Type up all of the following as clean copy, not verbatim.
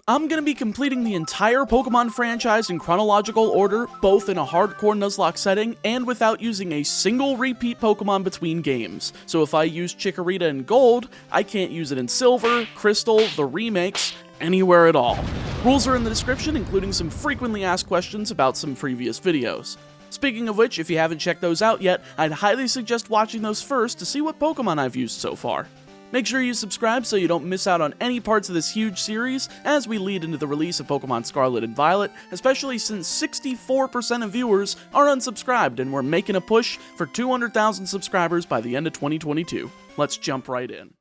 I'm going to be completing the entire Pokemon franchise in chronological order, both in a hardcore Nuzlocke setting and without using a single repeat Pokemon between games. So if I use Chikorita in Gold, I can't use it in Silver, Crystal, the remakes, anywhere at all. Rules are in the description, including some frequently asked questions about some previous videos. Speaking of which, if you haven't checked those out yet, I'd highly suggest watching those first to see what Pokemon I've used so far. Make sure you subscribe so you don't miss out on any parts of this huge series as we lead into the release of Pokemon Scarlet and Violet, especially since 64% of viewers are unsubscribed and we're making a push for 200,000 subscribers by the end of 2022. Let's jump right in.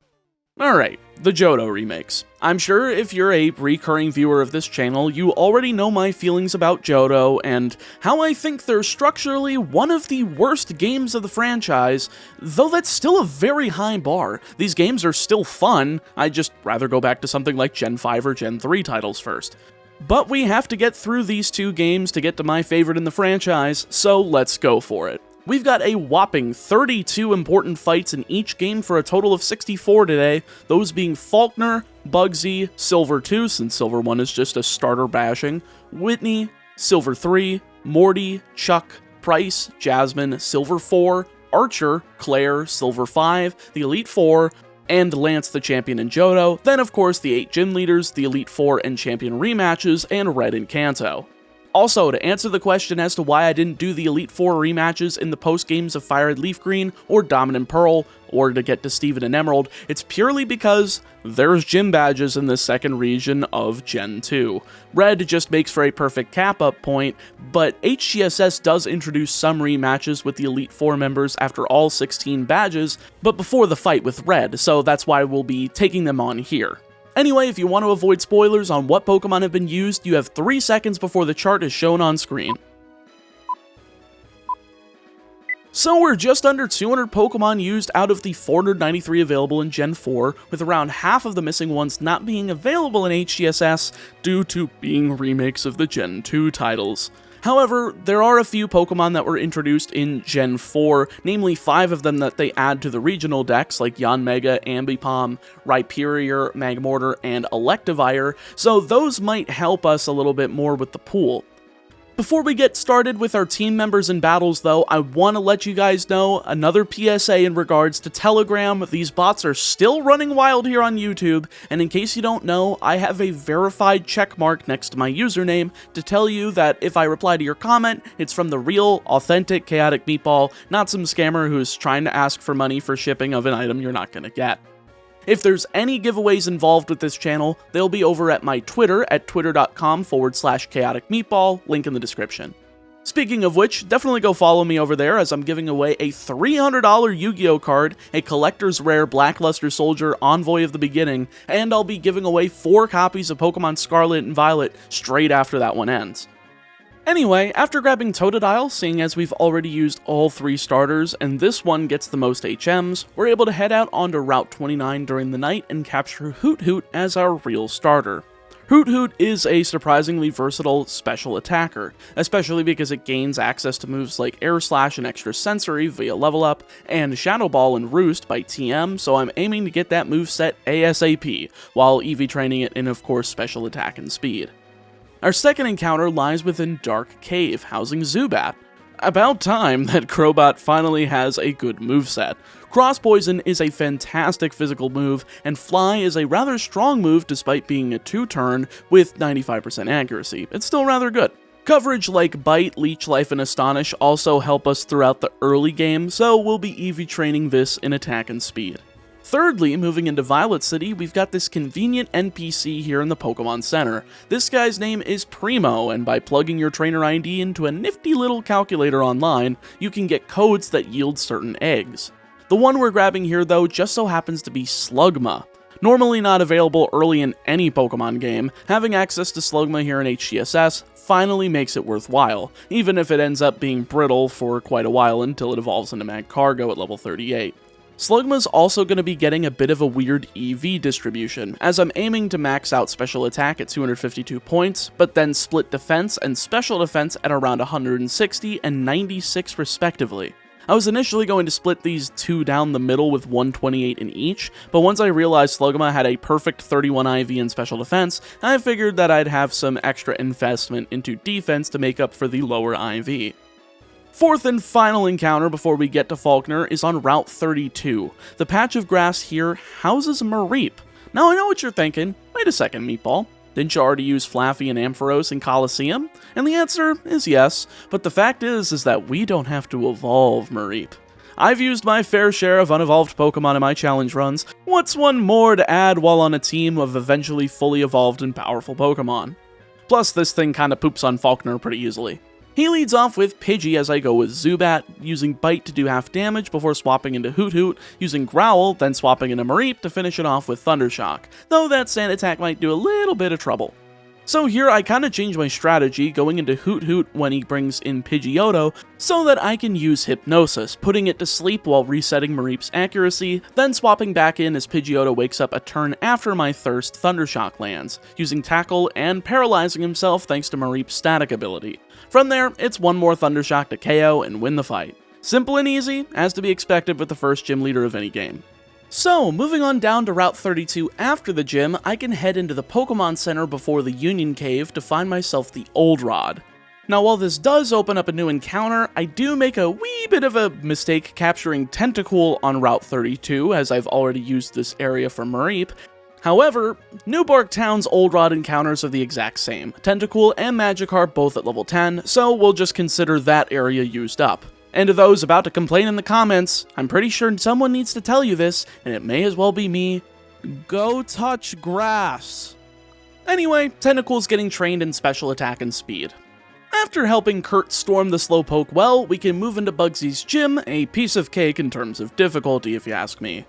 Alright, the Johto remakes. I'm sure if you're a recurring viewer of this channel, you already know my feelings about Johto and how I think they're structurally one of the worst games of the franchise, though that's still a very high bar. These games are still fun, I'd just rather go back to something like Gen 5 or Gen 3 titles first. But we have to get through these two games to get to my favorite in the franchise, so let's go for it. We've got a whopping 32 important fights in each game for a total of 64 today, those being Falkner, Bugsy, Silver 2, since Silver 1 is just a starter bashing, Whitney, Silver 3, Morty, Chuck, Price, Jasmine, Silver 4, Archer, Claire, Silver 5, the Elite 4, and Lance the Champion and Johto, then of course the 8 Gym Leaders, the Elite 4 and Champion rematches, and Red and Kanto. Also, to answer the question as to why I didn't do the Elite 4 rematches in the post-games of Firered Leaf Green or Dominant Pearl, or to get to Steven and Emerald, it's purely because there's gym badges in the second region of Gen 2. Red just makes for a perfect cap-up point, but HGSS does introduce some rematches with the Elite 4 members after all 16 badges, but before the fight with Red, so that's why we'll be taking them on here. Anyway, if you want to avoid spoilers on what Pokemon have been used, you have 3 seconds before the chart is shown on screen. So we're just under 200 Pokemon used out of the 493 available in Gen 4, with around half of the missing ones not being available in HGSS due to being remakes of the Gen 2 titles. However, there are a few Pokemon that were introduced in Gen 4, namely 5 of them that they add to the regional decks like Yanmega, Ambipom, Rhyperior, Magmortar, and Electivire, so those might help us a little bit more with the pool. Before we get started with our team members and battles though, I want to let you guys know another PSA in regards to Telegram. These bots are still running wild here on YouTube, and in case you don't know, I have a verified check mark next to my username to tell you that if I reply to your comment, it's from the real, authentic Chaotic Meatball, not some scammer who's trying to ask for money for shipping of an item you're not gonna get. If there's any giveaways involved with this channel, they'll be over at my Twitter at twitter.com/chaoticmeatball, link in the description. Speaking of which, definitely go follow me over there as I'm giving away a $300 Yu-Gi-Oh card, a collector's rare Blackluster Soldier Envoy of the Beginning, and I'll be giving away 4 copies of Pokemon Scarlet and Violet straight after that one ends. Anyway, after grabbing Totodile, seeing as we've already used all 3 starters, and this one gets the most HMs, we're able to head out onto Route 29 during the night and capture Hoot Hoot as our real starter. Hoot Hoot is a surprisingly versatile special attacker, especially because it gains access to moves like Air Slash and Extra Sensory via Level Up, and Shadow Ball and Roost by TM, so I'm aiming to get that moveset ASAP, while EV training it in of course special attack and speed. Our second encounter lies within Dark Cave, housing Zubat. About time that Crobat finally has a good moveset. Cross Poison is a fantastic physical move, and Fly is a rather strong move despite being a 2-turn with 95% accuracy. It's still rather good. Coverage like Bite, Leech Life, and Astonish also help us throughout the early game, so we'll be EV training this in attack and speed. Thirdly, moving into Violet City, we've got this convenient NPC here in the Pokemon Center. This guy's name is Primo, and by plugging your trainer ID into a nifty little calculator online, you can get codes that yield certain eggs. The one we're grabbing here though just so happens to be Slugma. Normally not available early in any Pokemon game, having access to Slugma here in HGSS finally makes it worthwhile, even if it ends up being brittle for quite a while until it evolves into Magcargo at level 38. Slugma's also going to be getting a bit of a weird EV distribution, as I'm aiming to max out special attack at 252 points, but then split defense and special defense at around 160 and 96 respectively. I was initially going to split these two down the middle with 128 in each, but once I realized Slugma had a perfect 31 IV in special defense, I figured that I'd have some extra investment into defense to make up for the lower IV. Fourth and final encounter before we get to Falkner is on Route 32. The patch of grass here houses Mareep. Now I know what you're thinking, wait a second, Meatball. Didn't you already use Flaffy and Ampharos in Colosseum? And the answer is yes, but the fact is that we don't have to evolve Mareep. I've used my fair share of unevolved Pokemon in my challenge runs. What's one more to add while on a team of eventually fully evolved and powerful Pokemon? Plus, this thing kinda poops on Falkner pretty easily. He leads off with Pidgey as I go with Zubat, using Bite to do half damage before swapping into Hoot Hoot, using Growl, then swapping into Mareep to finish it off with Thundershock, though that sand attack might do a little bit of trouble. So here I kinda changed my strategy, going into Hoot Hoot when he brings in Pidgeotto, so that I can use Hypnosis, putting it to sleep while resetting Mareep's accuracy, then swapping back in as Pidgeotto wakes up a turn after my Thirst Thundershock lands, using Tackle and paralyzing himself thanks to Mareep's static ability. From there, it's one more Thundershock to KO and win the fight. Simple and easy, as to be expected with the first gym leader of any game. So, moving on down to Route 32 after the gym, I can head into the Pokemon Center before the Union Cave to find myself the Old Rod. Now while this does open up a new encounter, I do make a wee bit of a mistake capturing Tentacool on Route 32, as I've already used this area for Mareep. However, Newbark Town's Old Rod encounters are the exact same, Tentacool and Magikarp both at level 10, so we'll just consider that area used up. And to those about to complain in the comments, I'm pretty sure someone needs to tell you this, and it may as well be me. Go touch grass. Anyway, Tentacool's getting trained in special attack and speed. After helping Kurt storm the Slowpoke well, we can move into Bugsy's gym, a piece of cake in terms of difficulty if you ask me.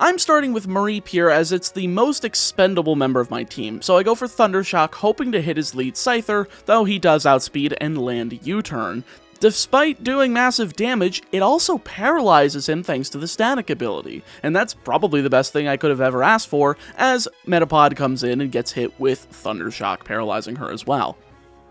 I'm starting with Mareep here as it's the most expendable member of my team, so I go for Thundershock hoping to hit his lead Scyther, though he does outspeed and land U-turn. Despite doing massive damage, it also paralyzes him thanks to the static ability, and that's probably the best thing I could have ever asked for, as Metapod comes in and gets hit with Thundershock, paralyzing her as well.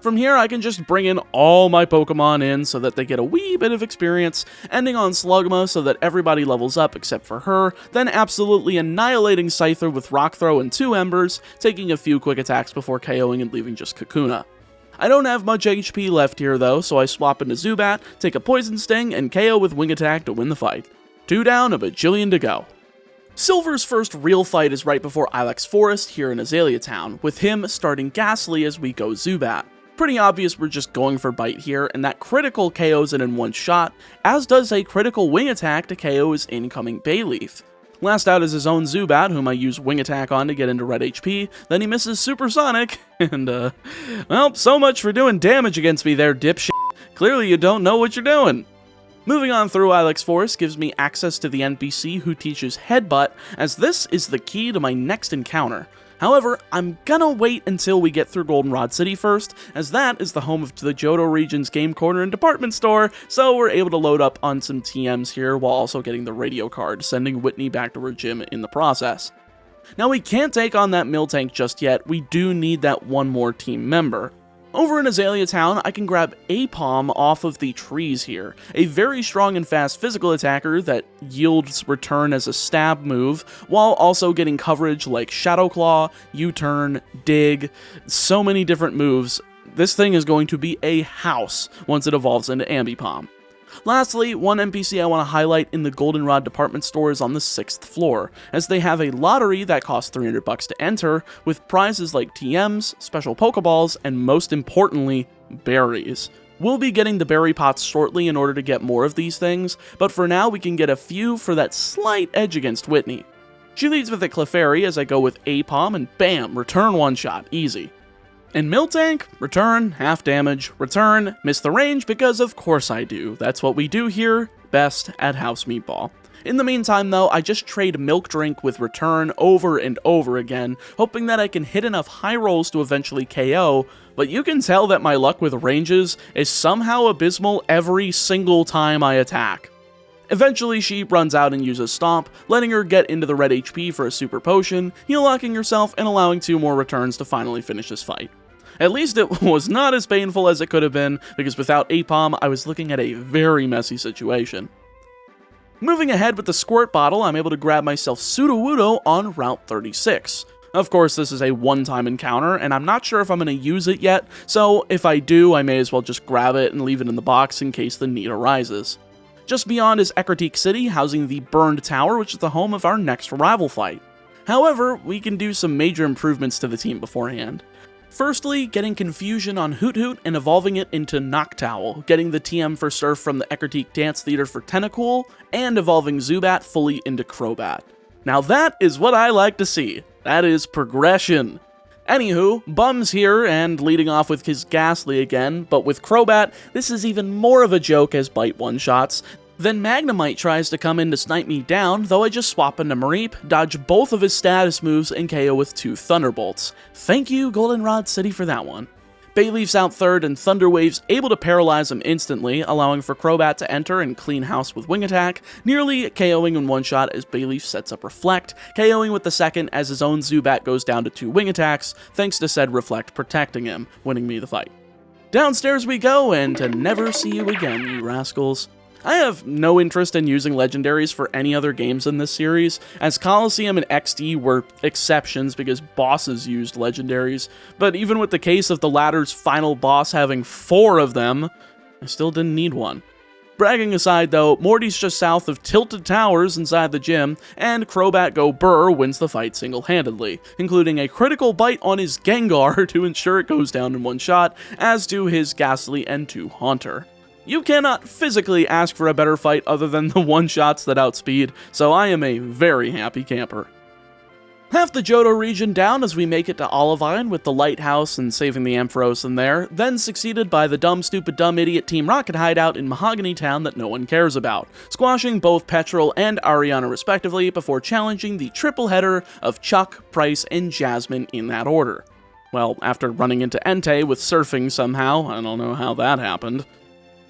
From here, I can just bring in all my Pokemon in so that they get a wee bit of experience, ending on Slugma so that everybody levels up except for her, then absolutely annihilating Scyther with Rock Throw and 2 Embers, taking a few quick attacks before KOing and leaving just Kakuna. I don't have much HP left here though, so I swap into Zubat, take a Poison Sting, and KO with Wing Attack to win the fight. 2 down, a bajillion to go. Silver's first real fight is right before Ilex Forest here in Azalea Town, with him starting Ghastly as we go Zubat. Pretty obvious we're just going for Bite here, and that critical KOs it in one shot, as does a critical Wing Attack to KO his incoming Bayleaf. Last out is his own Zubat, whom I use Wing Attack on to get into red HP, then he misses Supersonic, and well, so much for doing damage against me there, dipshit. Clearly you don't know what you're doing. Moving on through Ilex Forest gives me access to the NPC who teaches Headbutt, as this is the key to my next encounter. However, I'm gonna wait until we get through Goldenrod City first, as that is the home of the Johto region's Game Corner and Department Store, so we're able to load up on some TMs here while also getting the radio card, sending Whitney back to her gym in the process. Now we can't take on that Miltank just yet, we do need that one more team member. Over in Azalea Town, I can grab Apom off of the trees here, a very strong and fast physical attacker that yields return as a stab move, while also getting coverage like Shadow Claw, U-turn, Dig, so many different moves. This thing is going to be a house once it evolves into Ambipom. Lastly, one NPC I want to highlight in the Goldenrod department store is on the 6th floor, as they have a lottery that costs $300 to enter, with prizes like TMs, special Pokeballs, and most importantly, berries. We'll be getting the berry pots shortly in order to get more of these things, but for now we can get a few for that slight edge against Whitney. She leads with a Clefairy as I go with Apom, and bam, return one-shot, easy. And Miltank, return, half damage, return, miss the range because of course I do. That's what we do here, best at House Meatball. In the meantime though, I just trade Milk Drink with return over and over again, hoping that I can hit enough high rolls to eventually KO, but you can tell that my luck with ranges is somehow abysmal every single time I attack. Eventually, she runs out and uses Stomp, letting her get into the red HP for a super potion, heal locking herself and allowing 2 more returns to finally finish this fight. At least it was not as painful as it could have been, because without Apom, I was looking at a very messy situation. Moving ahead with the Squirt Bottle, I'm able to grab myself Sudowoodo on Route 36. Of course, this is a one-time encounter, and I'm not sure if I'm going to use it yet, so if I do, I may as well just grab it and leave it in the box in case the need arises. Just beyond is Ecruteak City, housing the Burned Tower, which is the home of our next rival fight. However, we can do some major improvements to the team beforehand. Firstly, getting Confusion on Hoot Hoot and evolving it into Noctowl, getting the TM for Surf from the Ecruteak Dance Theater for Tentacool, and evolving Zubat fully into Crobat. Now that is what I like to see. That is progression. Anywho, Bum's here and leading off with his Ghastly again, but with Crobat, this is even more of a joke as Bite one-shots. Then Magnemite tries to come in to snipe me down, though I just swap into Mareep, dodge both of his status moves, and KO with 2 Thunderbolts. Thank you, Goldenrod City, for that one. Bayleaf's out third, and Thunder Wave's able to paralyze him instantly, allowing for Crobat to enter and clean house with Wing Attack, nearly KOing in one shot as Bayleaf sets up Reflect, KOing with the second as his own Zubat goes down to 2 Wing Attacks, thanks to said Reflect protecting him, winning me the fight. Downstairs we go, and to never see you again, you rascals. I have no interest in using legendaries for any other games in this series, as Coliseum and XD were exceptions because bosses used legendaries, but even with the case of the latter's final boss having 4 of them, I still didn't need one. Bragging aside though, Morty's just south of Tilted Towers inside the gym, and Crobat Go Burr wins the fight single-handedly, including a critical bite on his Gengar to ensure it goes down in one shot, as do his Ghastly and 2 Haunter. You cannot physically ask for a better fight other than the one-shots that outspeed, so I am a very happy camper. Half the Johto region down as we make it to Olivine with the Lighthouse and saving the Ampharos in there, then succeeded by the Dumb Stupid Dumb Idiot Team Rocket hideout in Mahogany Town that no one cares about, squashing both Petrel and Ariana respectively before challenging the triple header of Chuck, Price, and Jasmine in that order. Well, after running into Entei with surfing somehow, I don't know how that happened.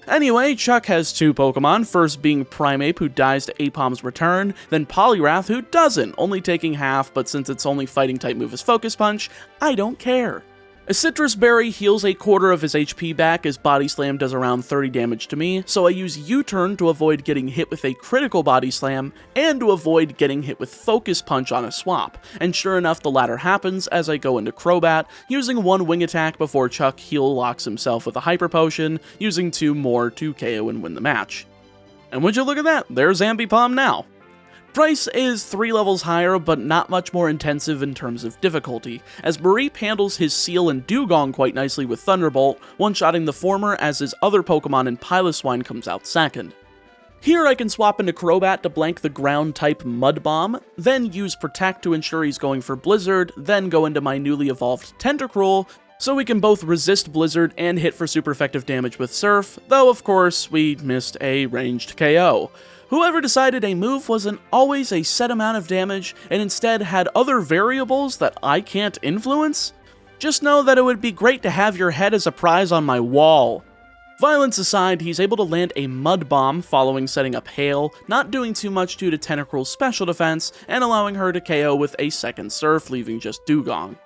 Anyway, Chuck has 2 Pokemon, first being Primeape, who dies to Apom's return, then Poliwrath, who doesn't, only taking half, but since its only fighting type move is Focus Punch, I don't care. A Citrus Berry heals a quarter of his HP back as Body Slam does around 30 damage to me, so I use U-Turn to avoid getting hit with a critical Body Slam, and to avoid getting hit with Focus Punch on a swap, and sure enough the latter happens as I go into Crobat, using 1 Wing Attack before Chuck heal locks himself with a Hyper Potion, using 2 more to KO and win the match. And would you look at that, there's Ambipom now. Price is 3 levels higher, but not much more intensive in terms of difficulty, as Mareep handles his Seal and Dugong quite nicely with Thunderbolt, one-shotting the former as his other Pokemon in Piloswine comes out second. Here I can swap into Crobat to blank the ground-type Mud Bomb, then use Protect to ensure he's going for Blizzard, then go into my newly evolved Tentacruel, so we can both resist Blizzard and hit for super effective damage with Surf, though of course we missed a ranged KO. Whoever decided a move wasn't always a set amount of damage and instead had other variables that I can't influence? Just know that it would be great to have your head as a prize on my wall. Violence aside, he's able to land a Mud Bomb following setting up Hail, not doing too much due to Tentacruel's special defense, and allowing her to KO with a second Surf, leaving just Dugong.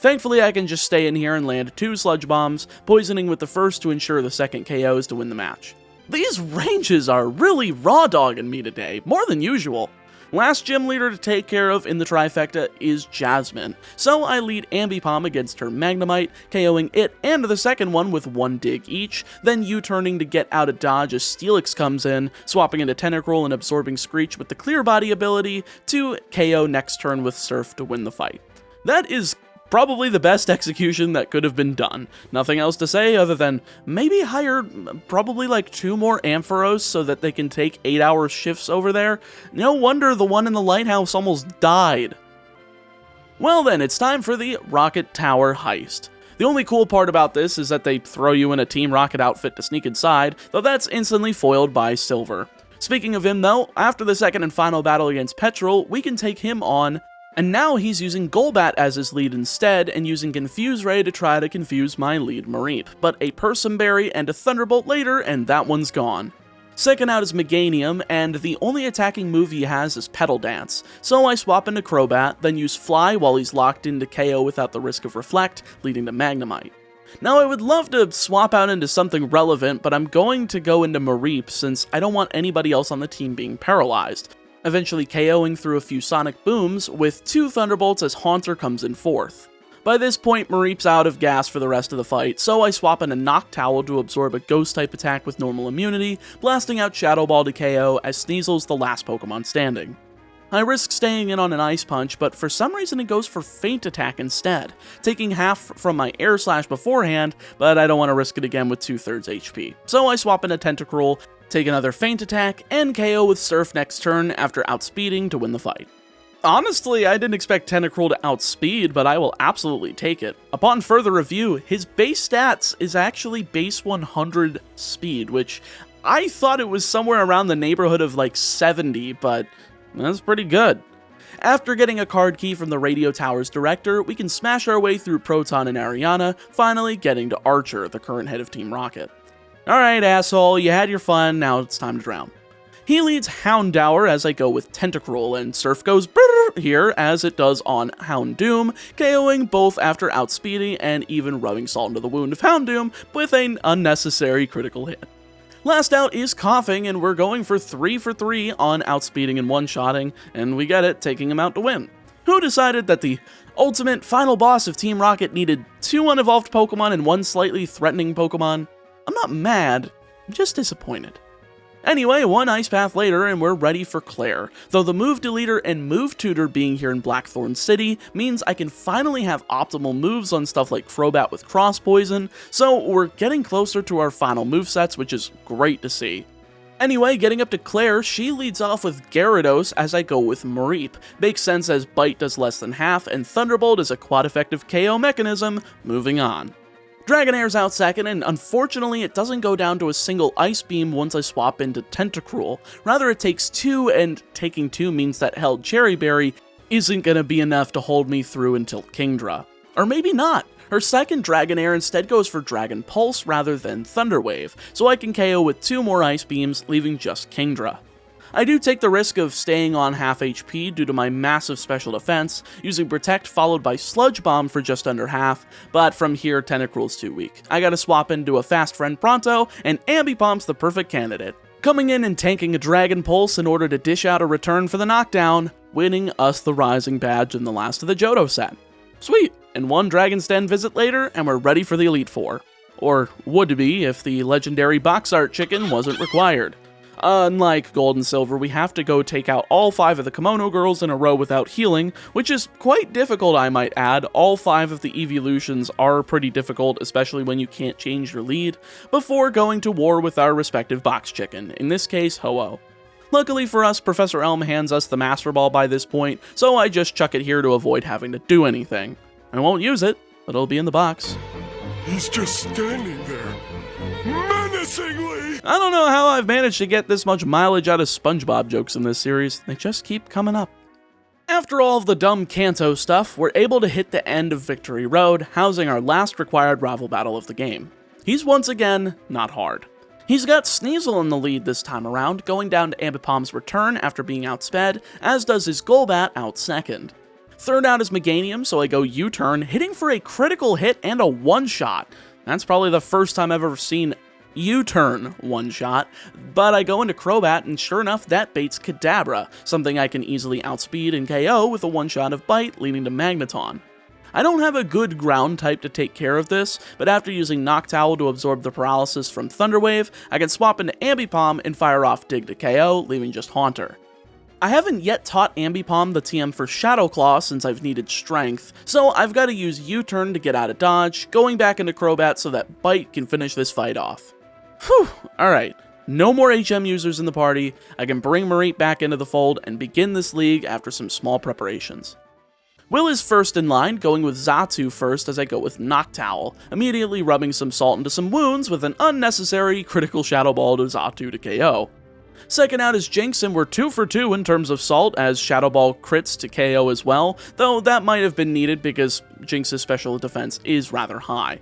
Thankfully, I can just stay in here and land 2 Sludge Bombs, poisoning with the first to ensure the second KOs to win the match. These ranges are really raw-dogging me today, more than usual. Last gym leader to take care of in the trifecta is Jasmine, so I lead Ambipom against her Magnemite, KOing it and the second one with 1 dig each, then U-turning to get out of dodge as Steelix comes in, swapping into Tentacruel and absorbing Screech with the Clear Body ability to KO next turn with Surf to win the fight. That is probably the best execution that could have been done. Nothing else to say other than maybe hire probably like 2 more Ampharos so that they can take 8-hour shifts over there. No wonder the one in the lighthouse almost died. Well then, it's time for the Rocket Tower heist. The only cool part about this is that they throw you in a Team Rocket outfit to sneak inside, though that's instantly foiled by Silver. Speaking of him though, after the second and final battle against Petrel, we can take him on, and now he's using Golbat as his lead instead, and using Confuse Ray to try to confuse my lead Mareep, but a Persim Berry and a Thunderbolt later, and that one's gone. Second out is Meganium, and the only attacking move he has is Petal Dance, so I swap into Crobat, then use Fly while he's locked into KO without the risk of Reflect, leading to Magnemite. Now I would love to swap out into something relevant, but I'm going to go into Mareep since I don't want anybody else on the team being paralyzed, eventually KOing through a few sonic booms with 2 Thunderbolts as Haunter comes in 4th. By this point, Mareep's out of gas for the rest of the fight, so I swap in a Noctowl to absorb a Ghost-type attack with normal immunity, blasting out Shadow Ball to KO as Sneasel's the last Pokemon standing. I risk staying in on an Ice Punch, but for some reason it goes for Feint Attack instead, taking half from my Air Slash beforehand, but I don't want to risk it again with 2/3 HP. So I swap in a Tentacruel, take another Feint Attack, and KO with Surf next turn after outspeeding to win the fight. Honestly, I didn't expect Tentacruel to outspeed, but I will absolutely take it. Upon further review, his base stats is actually base 100 speed, which I thought it was somewhere around the neighborhood of like 70, but that's pretty good. After getting a card key from the Radio Tower's director, we can smash our way through Proton and Ariana, finally getting to Archer, the current head of Team Rocket. Alright asshole, you had your fun, now it's time to drown. He leads Houndour as I go with Tentacruel, and Surf goes brrr here as it does on Houndoom, KOing both after outspeeding and even rubbing salt into the wound of Houndoom with an unnecessary critical hit. Last out is Coughing, and we're going for 3 for 3 on outspeeding and one-shotting, and we get it, taking him out to win. Who decided that the ultimate final boss of Team Rocket needed 2 unevolved Pokemon and 1 slightly threatening Pokemon? I'm not mad, I'm just disappointed. Anyway, 1 Ice Path later, and we're ready for Claire, though the Move Deleter and Move Tutor being here in Blackthorn City means I can finally have optimal moves on stuff like Crobat with Cross Poison, so we're getting closer to our final movesets, which is great to see. Anyway, getting up to Claire, she leads off with Gyarados as I go with Mareep. Makes sense as Bite does less than half, and Thunderbolt is a quad-effective KO mechanism. Moving on. Dragonair's out second, and unfortunately it doesn't go down to a single Ice Beam once I swap into Tentacruel. Rather it takes 2, and taking 2 means that held Cherry Berry isn't gonna be enough to hold me through until Kingdra. Or maybe not. Her second Dragonair instead goes for Dragon Pulse rather than Thunder Wave, so I can KO with 2 more Ice Beams, leaving just Kingdra. I do take the risk of staying on half HP due to my massive special defense, using Protect followed by Sludge Bomb for just under half, but from here Tentacruel's too weak. I gotta swap into a fast friend Pronto, and Ambipomp's the perfect candidate. Coming in and tanking a Dragon Pulse in order to dish out a return for the knockdown, winning us the Rising Badge in the last of the Johto set. Sweet, and 1 Dragon's Den visit later, and we're ready for the Elite Four. Or would be if the legendary box art chicken wasn't required. Unlike Gold and Silver, we have to go take out all 5 of the Kimono Girls in a row without healing, which is quite difficult, I might add. All 5 of the evolutions are pretty difficult, especially when you can't change your lead, before going to war with our respective box chicken, in this case, Ho-Oh. Luckily for us, Professor Elm hands us the Master Ball by this point, so I just chuck it here to avoid having to do anything. I won't use it, but it'll be in the box. He's just standing there, menacingly! I don't know how I've managed to get this much mileage out of SpongeBob jokes in this series, they just keep coming up. After all of the dumb Kanto stuff, we're able to hit the end of Victory Road, housing our last required rival battle of the game. He's once again not hard. He's got Sneasel in the lead this time around, going down to Ambipomp's return after being outsped, as does his Golbat out second. Third out is Meganium, so I go U-turn, hitting for a critical hit and a one-shot. That's probably the first time I've ever seen U-turn one-shot, but I go into Crobat, and sure enough, that baits Kadabra, something I can easily outspeed and KO with a one-shot of Bite, leading to Magneton. I don't have a good ground type to take care of this, but after using Noctowl to absorb the paralysis from Thunder Wave, I can swap into Ambipom and fire off Dig to KO, leaving just Haunter. I haven't yet taught Ambipom the TM for Shadow Claw since I've needed Strength, so I've got to use U-turn to get out of dodge, going back into Crobat so that Bite can finish this fight off. Whew, alright, no more HM users in the party, I can bring Mareep back into the fold and begin this league after some small preparations. Will is first in line, going with Xatu first as I go with Noctowl, immediately rubbing some salt into some wounds with an unnecessary critical Shadow Ball to Xatu to KO. Second out is Jinx, and we're 2 for 2 in terms of salt, as Shadow Ball crits to KO as well, though that might have been needed because Jinx's special defense is rather high.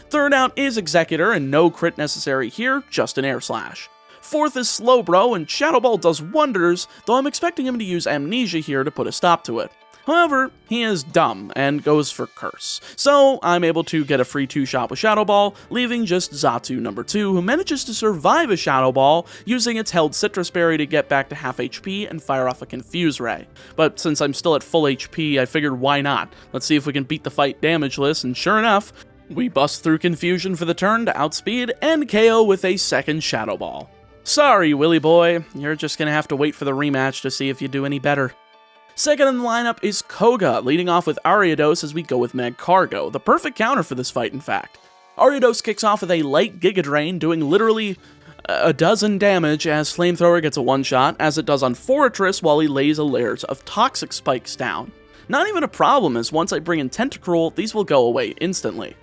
Third out is Executor, and no crit necessary here, just an Air Slash. Fourth is Slowbro, and Shadow Ball does wonders, though I'm expecting him to use Amnesia here to put a stop to it. However, he is dumb and goes for Curse, so I'm able to get a free 2-shot with Shadow Ball, leaving just Xatu number 2, who manages to survive a Shadow Ball, using its held Citrus Berry to get back to half HP and fire off a Confuse Ray. But since I'm still at full HP, I figured why not? Let's see if we can beat the fight damageless, and sure enough, we bust through Confusion for the turn to outspeed and KO with a second Shadow Ball. Sorry, Willy boy, you're just gonna have to wait for the rematch to see if you do any better. Second in the lineup is Koga, leading off with Ariados as we go with Magcargo, the perfect counter for this fight in fact. Ariados kicks off with a light Giga Drain, doing literally a dozen damage as Flamethrower gets a one-shot, as it does on Forretress while he lays a layers of Toxic Spikes down. Not even a problem, as once I bring in Tentacruel, these will go away instantly.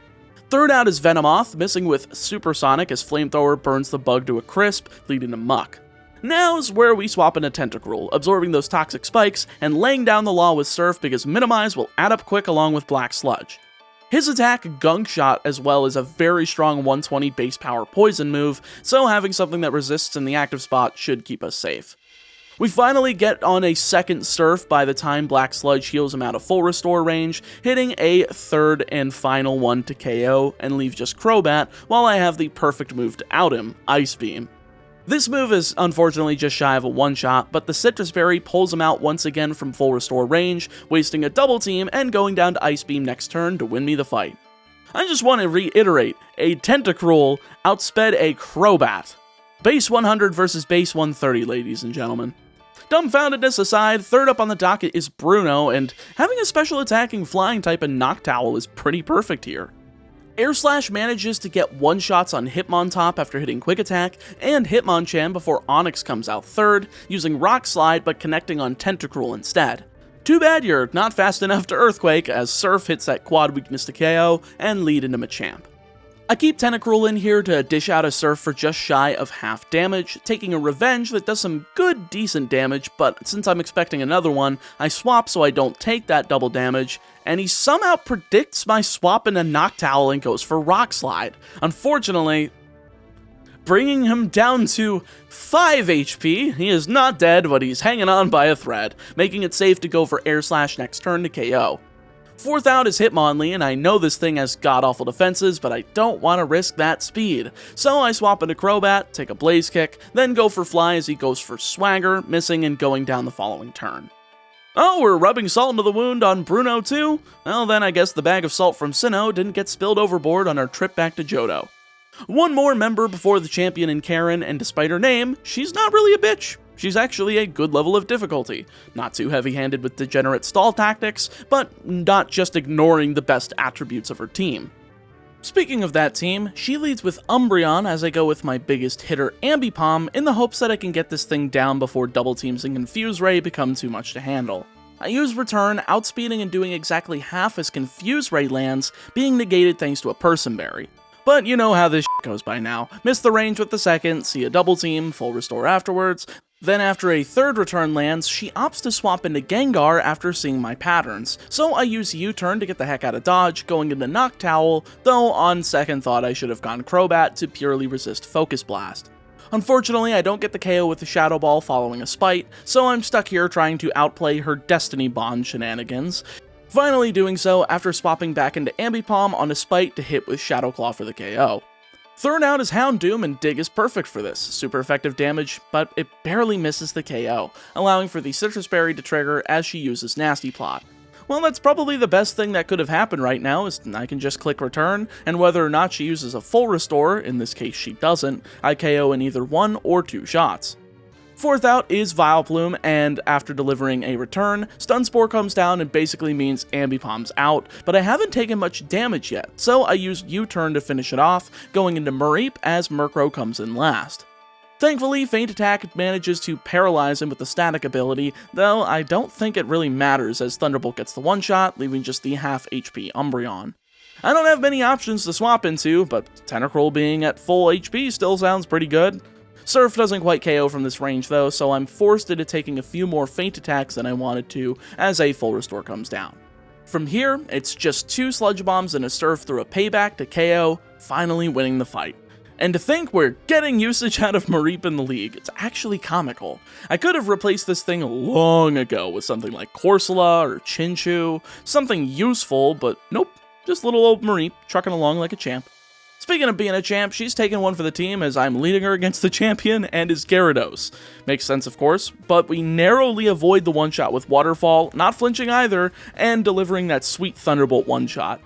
Third out is Venomoth, missing with Supersonic as Flamethrower burns the bug to a crisp, leading to Muck. Now's where we swap in a Tentacruel, absorbing those toxic spikes and laying down the law with Surf because Minimize will add up quick along with Black Sludge. His attack, Gunk Shot, as well as a very strong 120 base power poison move, so having something that resists in the active spot should keep us safe. We finally get on a second Surf by the time Black Sludge heals him out of full restore range, hitting a third and final one to KO and leave just Crobat while I have the perfect move to out him, Ice Beam. This move is unfortunately just shy of a one-shot, but the Citrus Berry pulls him out once again from full restore range, wasting a double team and going down to Ice Beam next turn to win me the fight. I just want to reiterate, a Tentacruel outsped a Crobat. Base 100 versus base 130, ladies and gentlemen. Dumbfoundedness aside, third up on the docket is Bruno, and having a special attacking flying type and Noctowl is pretty perfect here. Air Slash manages to get one-shots on Hitmontop after hitting Quick Attack, and Hitmonchan before Onix comes out third, using Rock Slide but connecting on Tentacruel instead. Too bad you're not fast enough to Earthquake, as Surf hits that quad weakness to KO and lead into Machamp. I keep Tentacruel in here to dish out a Surf for just shy of half damage, taking a Revenge that does some good, decent damage, but since I'm expecting another one, I swap so I don't take that double damage, and he somehow predicts my swap into Noctowl and goes for Rock Slide. Unfortunately, bringing him down to 5 HP, he is not dead, but he's hanging on by a thread, making it safe to go for Air Slash next turn to KO. Fourth out is Hitmonlee, and I know this thing has god-awful defenses, but I don't want to risk that speed. So I swap into Crobat, take a Blaze Kick, then go for Fly as he goes for Swagger, missing and going down the following turn. Oh, we're rubbing salt into the wound on Bruno too? Well then I guess the bag of salt from Sinnoh didn't get spilled overboard on our trip back to Johto. One more member before the champion in Karen, and despite her name, she's not really a bitch. She's actually a good level of difficulty. Not too heavy-handed with degenerate stall tactics, but not just ignoring the best attributes of her team. Speaking of that team, she leads with Umbreon as I go with my biggest hitter Ambipom in the hopes that I can get this thing down before double teams and Confuse Ray become too much to handle. I use Return, outspeeding and doing exactly half as Confuse Ray lands, being negated thanks to a Person Berry. But you know how this goes by now. Miss the range with the second, see a double team, full restore afterwards. Then after a third return lands, she opts to swap into Gengar after seeing my patterns, so I use U-turn to get the heck out of dodge, going into Noctowl, though on second thought I should have gone Crobat to purely resist Focus Blast. Unfortunately, I don't get the KO with the Shadow Ball following a Spite, so I'm stuck here trying to outplay her Destiny Bond shenanigans, finally doing so after swapping back into Ambipom on a Spite to hit with Shadow Claw for the KO. Third out is Houndoom, and Dig is perfect for this. Super effective damage, but it barely misses the KO, allowing for the Citrus Berry to trigger as she uses Nasty Plot. Well, that's probably the best thing that could have happened right now, is I can just click Return, and whether or not she uses a full restore, in this case she doesn't, I KO in either 1 or 2 shots. Fourth out is Vileplume, and after delivering a return, Stun Spore comes down and basically means Ambipom's out, but I haven't taken much damage yet, so I use U-turn to finish it off, going into Mareep as Murkrow comes in last. Thankfully, Feint Attack manages to paralyze him with the static ability, though I don't think it really matters as Thunderbolt gets the one-shot, leaving just the half HP Umbreon. I don't have many options to swap into, but Tentacruel being at full HP still sounds pretty good. Surf doesn't quite KO from this range though, so I'm forced into taking a few more Feint Attacks than I wanted to as a full restore comes down. From here, it's just 2 Sludge Bombs and a Surf through a Payback to KO, finally winning the fight. And to think we're getting usage out of Mareep in the league, it's actually comical. I could have replaced this thing long ago with something like Corsola or Chinchou, something useful, but nope, just little old Mareep trucking along like a champ. Speaking of being a champ, she's taking one for the team as I'm leading her against the champion and his Gyarados. Makes sense, of course, but we narrowly avoid the one-shot with Waterfall, not flinching either, and delivering that sweet Thunderbolt one-shot.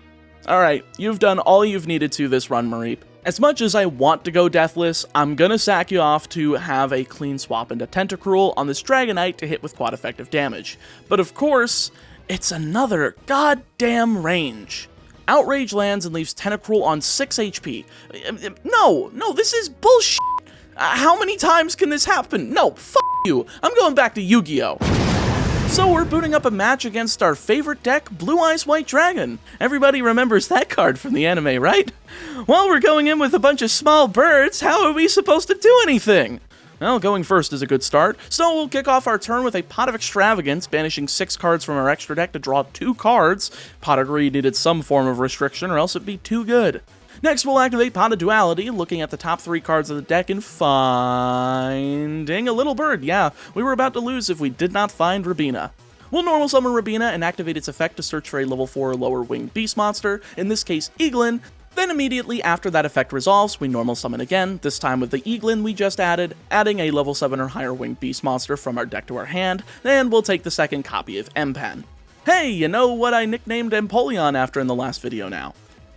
Alright, you've done all you've needed to this run, Mareep. As much as I want to go Deathless, I'm gonna sack you off to have a clean swap into Tentacruel on this Dragonite to hit with quad effective damage. But of course, it's another goddamn range. Outrage lands and leaves Tentacruel on 6 HP. No, this is bullshit. How many times can this happen? No, fuck you. I'm going back to Yu-Gi-Oh! So we're booting up a match against our favorite deck, Blue Eyes White Dragon. Everybody remembers that card from the anime, right? Well, we're going in with a bunch of small birds. How are we supposed to do anything? Well, going first is a good start, so we'll kick off our turn with a Pot of Extravagance, banishing 6 cards from our extra deck to draw 2 cards. Pot of Greed needed some form of restriction or else it'd be too good. Next, we'll activate Pot of Duality, looking at the top 3 cards of the deck and finding a little bird. Yeah, we were about to lose if we did not find Rabina. We'll normal summon Rabina and activate its effect to search for a level 4 or lower winged beast monster, in this case Eaglin. Then immediately after that effect resolves, we normal summon again, this time with the Eaglin we just added, adding a level 7 or higher winged beast monster from our deck to our hand, and we'll take the second copy of Empen. Hey, you know what I nicknamed Empoleon after in the last video now?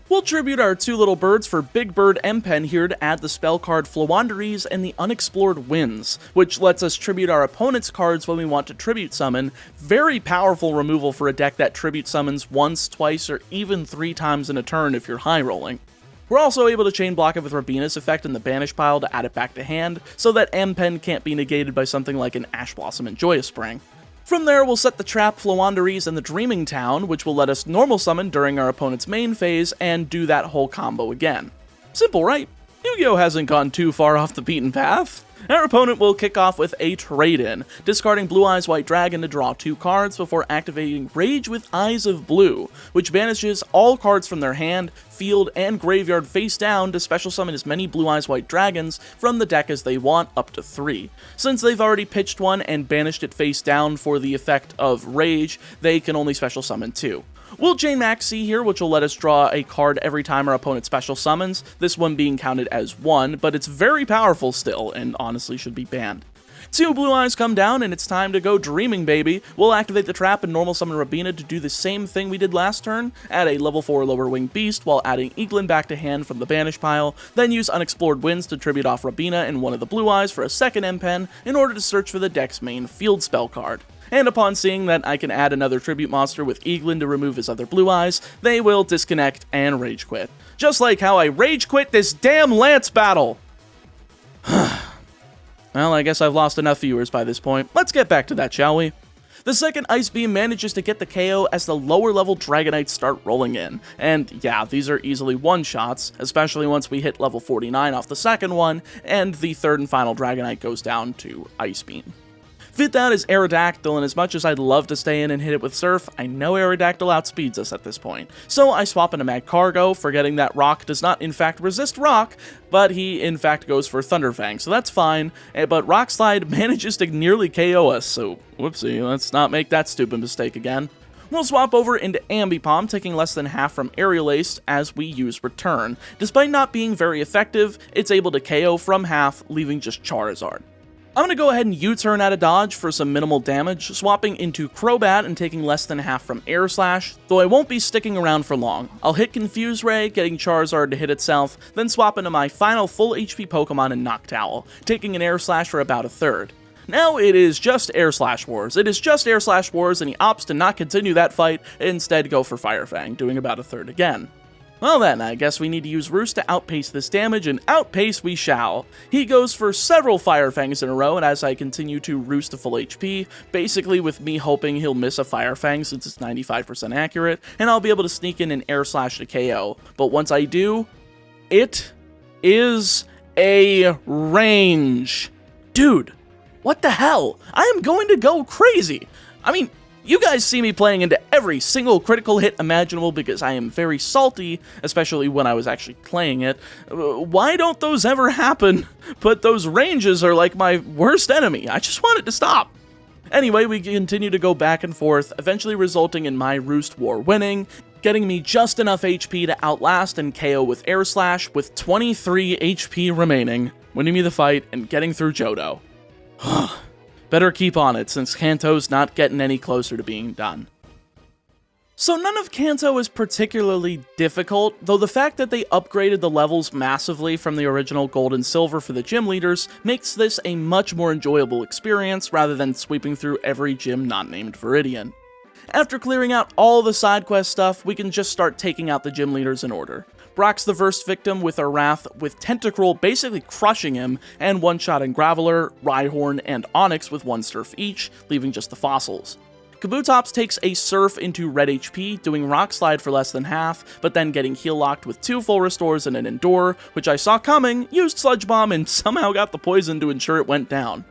We'll tribute our 2 little birds for Big Bird Empen here to add the spell card Floowandereeze and the Unexplored Winds, which lets us tribute our opponent's cards when we want to tribute summon. Very powerful removal for a deck that tribute summons once, twice, or even 3 times in a turn if you're high rolling. We're also able to chain block it with Rabina's effect in the banish pile to add it back to hand, so that Empen can't be negated by something like an Ash Blossom and Joyous Spring. From there, we'll set the trap Floowandereeze and the Dreaming Town, which will let us normal summon during our opponent's main phase, and do that whole combo again. Simple, right? Yu-Gi-Oh! Hasn't gone too far off the beaten path. Our opponent will kick off with a trade-in, discarding Blue Eyes White Dragon to draw 2 cards before activating Rage with Eyes of Blue, which banishes all cards from their hand, field, and graveyard face down to special summon as many Blue Eyes White Dragons from the deck as they want, up to 3. Since they've already pitched one and banished it face down for the effect of Rage, they can only special summon 2. We'll chain Maxi here, which will let us draw a card every time our opponent special summons, this one being counted as 1, but it's very powerful still, and honestly should be banned. 2 Blue Eyes come down, and it's time to go Dreaming, baby. We'll activate the trap and normal summon Rabina to do the same thing we did last turn, add a level 4 lower winged beast while adding Eaglin back to hand from the banish pile, then use Unexplored Winds to tribute off Rabina and one of the Blue Eyes for a second Empen in order to search for the deck's main field spell card. And upon seeing that I can add another tribute monster with Eaglin to remove his other Blue Eyes, they will disconnect and rage quit. Just like how I rage quit this damn Lance battle! Well, I guess I've lost enough viewers by this point. Let's get back to that, shall we? The second Ice Beam manages to get the KO as the lower level Dragonites start rolling in. And yeah, these are easily one-shots, especially once we hit level 49 off the second one, and the third and final Dragonite goes down to Ice Beam. Fit that is Aerodactyl, and as much as I'd love to stay in and hit it with Surf, I know Aerodactyl outspeeds us at this point. So I swap into Magcargo, forgetting that Rock does not in fact resist Rock, but he in fact goes for Thunderfang, so that's fine, but Rock Slide manages to nearly KO us, so whoopsie, let's not make that stupid mistake again. We'll swap over into Ambipom, taking less than half from Aerial Ace as we use Return. Despite not being very effective, it's able to KO from half, leaving just Charizard. I'm going to go ahead and U-turn out of dodge for some minimal damage, swapping into Crobat and taking less than half from Air Slash, though I won't be sticking around for long. I'll hit Confuse Ray, getting Charizard to hit itself, then swap into my final full HP Pokemon in Noctowl, taking an Air Slash for about a third. Now it is just Air Slash Wars. It is just Air Slash Wars, and he opts to not continue that fight, and instead go for Fire Fang, doing about a third again. Well then, I guess we need to use Roost to outpace this damage, and outpace we shall. He goes for several Fire Fangs in a row, and as I continue to Roost to full HP, basically with me hoping he'll miss a Fire Fang since it's 95% accurate, and I'll be able to sneak in an Air Slash to KO. But once I do, it is a range. Dude, what the hell? I am going to go crazy. I mean, You guys see me playing into every single critical hit imaginable because I am very salty, especially when I was actually playing it. Why don't those ever happen? But those ranges are like my worst enemy. I just want it to stop. Anyway, we continue to go back and forth, eventually resulting in my Roost War winning, getting me just enough HP to outlast and KO with Air Slash with 23 HP remaining, winning me the fight and getting through Johto. Better keep on it, since Kanto's not getting any closer to being done. So none of Kanto is particularly difficult, though the fact that they upgraded the levels massively from the original Gold and Silver for the gym leaders makes this a much more enjoyable experience rather than sweeping through every gym not named Viridian. After clearing out all the side quest stuff, we can just start taking out the gym leaders in order. Brock's the first victim with a Wrath, with Tentacruel basically crushing him, and one-shotting Graveler, Rhyhorn, and Onix with one Surf each, leaving just the fossils. Kabutops takes a Surf into red HP, doing Rock Slide for less than half, but then getting heal locked with 2 full restores and an Endure, which I saw coming, used Sludge Bomb, and somehow got the poison to ensure it went down.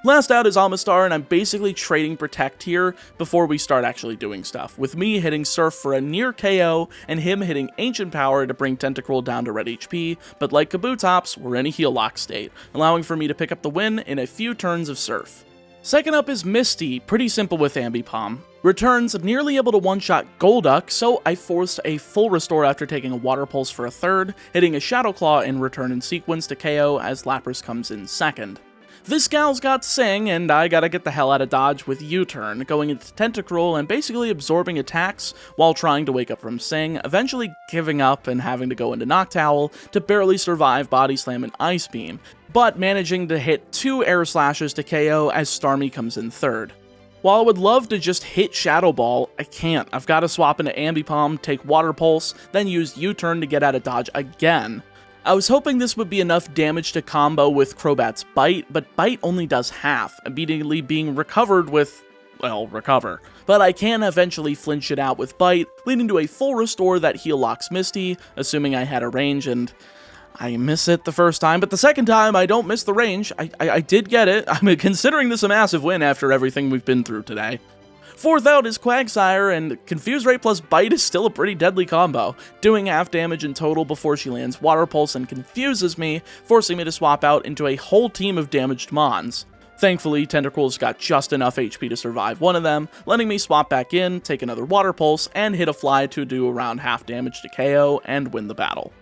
Last out is Amistar, and I'm basically trading Protect here before we start actually doing stuff, with me hitting Surf for a near KO, and him hitting Ancient Power to bring Tentacruel down to red HP, but like Kabutops, we're in a heal lock state, allowing for me to pick up the win in a few turns of Surf. Second up is Misty, pretty simple with Ambipom. Returns nearly able to one-shot Golduck, so I forced a full restore after taking a Water Pulse for a third, hitting a Shadow Claw in return in sequence to KO as Lapras comes in second. This gal's got Sing, and I gotta get the hell out of dodge with U-turn, going into Tentacruel and basically absorbing attacks while trying to wake up from Sing, eventually giving up and having to go into Noctowl to barely survive Body Slam and Ice Beam, but managing to hit 2 Air Slashes to KO as Starmie comes in third. While I would love to just hit Shadow Ball, I can't. I've got to swap into Ambipom, take Water Pulse, then use U-turn to get out of dodge again. I was hoping this would be enough damage to combo with Crobat's Bite, but Bite only does half, immediately being recovered with, well, recover. But I can eventually flinch it out with Bite, leading to a full restore that heal locks Misty, assuming I had a range, and I miss it the first time, but the second time I don't miss the range. I did get it. I'm considering this a massive win after everything we've been through today. Fourth out is Quagsire, and Confuse Ray plus Bite is still a pretty deadly combo, doing half damage in total before she lands Water Pulse and confuses me, forcing me to swap out into a whole team of damaged Mons. Thankfully, Tentacruel's got just enough HP to survive one of them, letting me swap back in, take another Water Pulse, and hit a Fly to do around half damage to KO and win the battle.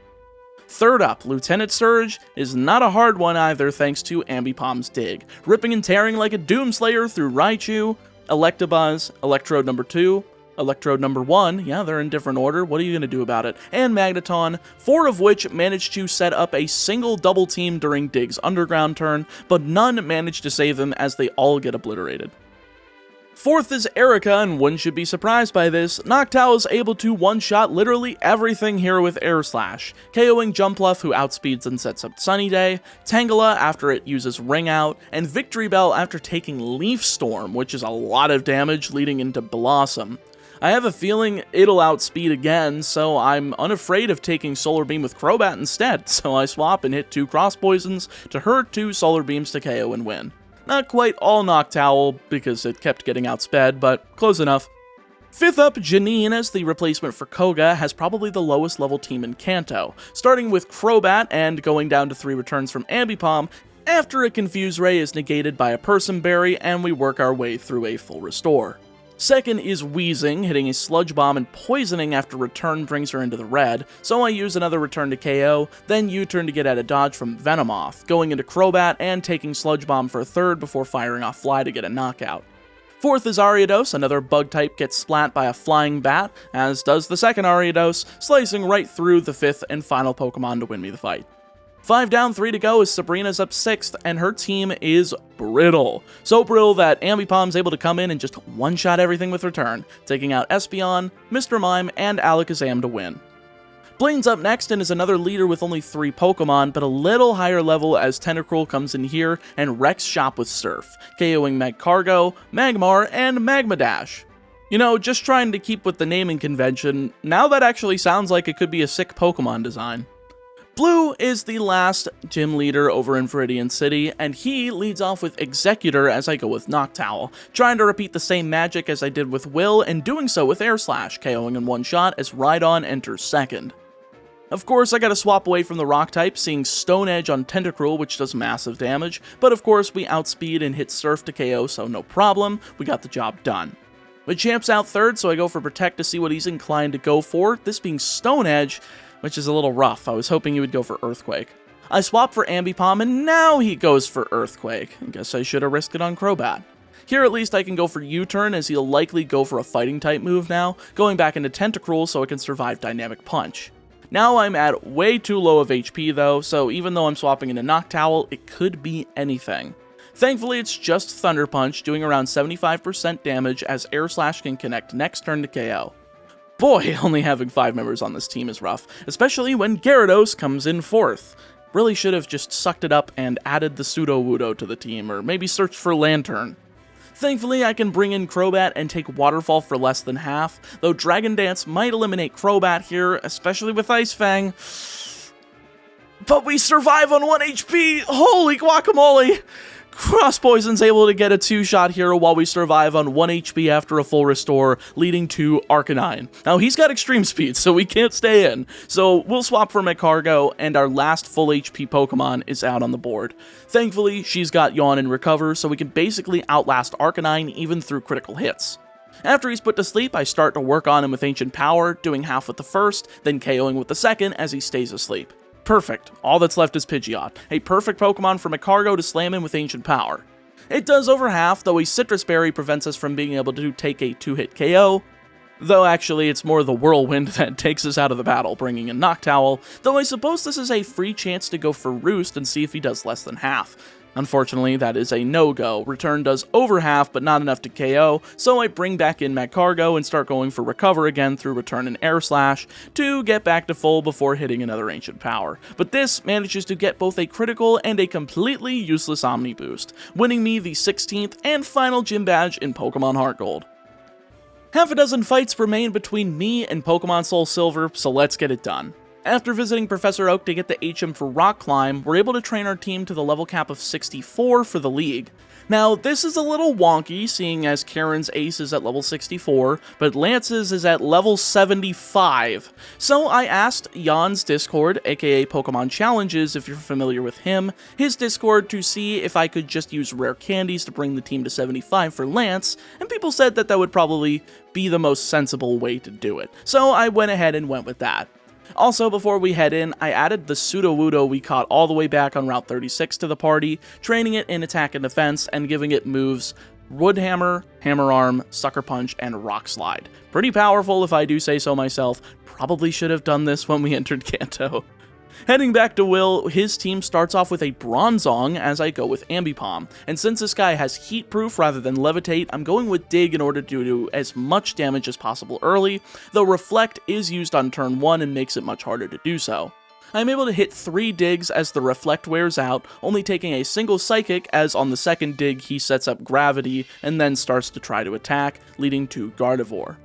Third up, Lieutenant Surge is not a hard one either thanks to Ambipom's Dig, ripping and tearing like a Doomslayer through Raichu, Electabuzz, Electrode number 2, Electrode number 1, yeah, they're in different order, what are you going to do about it, and Magneton, 4 of which managed to set up a single double team during Dig's Underground turn, but none managed to save them as they all get obliterated. Fourth is Erica, and one should be surprised by this. Noctowl is able to one-shot literally everything here with Air Slash, KOing Jumpluff, who outspeeds and sets up Sunny Day, Tangela after it uses Ring Out, and Victory Bell after taking Leaf Storm, which is a lot of damage leading into Blossom. I have a feeling it'll outspeed again, so I'm unafraid of taking Solar Beam with Crobat instead, so I swap and hit 2 Cross Poisons to hurt 2 Solar Beams to KO and win. Not quite all Noctowl, because it kept getting outsped, but close enough. Fifth up, Janine, as the replacement for Koga, has probably the lowest level team in Kanto, starting with Crobat and going down to 3 returns from Ambipom, after a Confuse Ray is negated by a Person Berry, and we work our way through a full restore. Second is Weezing, hitting a Sludge Bomb and poisoning after return brings her into the red, so I use another return to KO, then U-turn to get out of dodge from Venomoth, going into Crobat and taking Sludge Bomb for a third before firing off Fly to get a knockout. Fourth is Ariados, another bug type gets splat by a flying bat, as does the second Ariados, slicing right through the 5th and final Pokemon to win me the fight. 5 down, 3 to go as Sabrina's up 6th, and her team is brittle. So brittle that Ambipom's able to come in and just one-shot everything with return, taking out Espeon, Mr. Mime, and Alakazam to win. Blaine's up next and is another leader with only 3 Pokemon, but a little higher level as Tentacruel comes in here and wrecks shop with Surf, KOing Magcargo, Magmar, and Magmadash. You know, just trying to keep with the naming convention, now that actually sounds like it could be a sick Pokemon design. Blue is the last gym leader over in Viridian City, and he leads off with Executor as I go with Noctowl, trying to repeat the same magic as I did with Will, and doing so with Air Slash, KOing in one shot as Rhydon enters second. Of course, I gotta swap away from the rock type, seeing Stone Edge on Tentacruel, which does massive damage, but of course we outspeed and hit Surf to KO, so no problem, we got the job done. Machamp's out third, so I go for Protect to see what he's inclined to go for, this being Stone Edge, which is a little rough. I was hoping he would go for Earthquake. I swap for Ambipom, and now he goes for Earthquake. I guess I should have risked it on Crobat. Here at least I can go for U-turn, as he'll likely go for a fighting type move now, going back into Tentacruel so I can survive Dynamic Punch. Now I'm at way too low of HP though, so even though I'm swapping into Noctowl, it could be anything. Thankfully it's just Thunder Punch, doing around 75% damage as Air Slash can connect next turn to KO. Boy, only having 5 members on this team is rough, especially when Gyarados comes in 4th. Really should have just sucked it up and added the Sudowoodo to the team, or maybe searched for Lantern. Thankfully, I can bring in Crobat and take Waterfall for less than half, though Dragon Dance might eliminate Crobat here, especially with Ice Fang. But we survive on 1 HP! Holy guacamole! Cross Poison's able to get a 2-shot here while we survive on 1 HP after a full restore, leading to Arcanine. Now, he's got extreme speed, so we can't stay in. So we'll swap for Magcargo, and our last full HP Pokemon is out on the board. Thankfully, she's got Yawn and Recover, so we can basically outlast Arcanine even through critical hits. After he's put to sleep, I start to work on him with Ancient Power, doing half with the first, then KOing with the second as he stays asleep. Perfect. All that's left is Pidgeot, a perfect Pokemon for Magcargo to slam in with Ancient Power. It does over half, though a Citrus Berry prevents us from being able to take a 2-hit KO, though actually it's more the Whirlwind that takes us out of the battle, bringing in Noctowl, though I suppose this is a free chance to go for Roost and see if he does less than half. Unfortunately, that is a no-go. Return does over half, but not enough to KO, so I bring back in Magcargo and start going for Recover again through Return and Air Slash to get back to full before hitting another Ancient Power. But this manages to get both a critical and a completely useless Omni Boost, winning me the 16th and final gym badge in Pokemon HeartGold. Half a dozen fights remain between me and Pokemon SoulSilver, so let's get it done. After visiting Professor Oak to get the HM for Rock Climb, we're able to train our team to the level cap of 64 for the league. Now, this is a little wonky, seeing as Karen's Ace is at level 64, but Lance's is at level 75. So I asked Jan's Discord, aka Pokemon Challenges if you're familiar with him, his Discord to see if I could just use rare candies to bring the team to 75 for Lance, and people said that that would probably be the most sensible way to do it. So I went ahead and went with that. Also, before we head in, I added the Sudowoodo we caught all the way back on Route 36 to the party, training it in attack and defense, and giving it moves Wood Hammer, Hammer Arm, Sucker Punch, and Rock Slide. Pretty powerful if I do say so myself. Probably should have done this when we entered Kanto. Heading back to Will, his team starts off with a Bronzong as I go with Ambipom, and since this guy has Heat Proof rather than Levitate, I'm going with Dig in order to do as much damage as possible early, though Reflect is used on turn 1 and makes it much harder to do so. I'm able to hit 3 digs as the Reflect wears out, only taking a single Psychic as on the second dig he sets up Gravity and then starts to try to attack, leading to Gardevoir.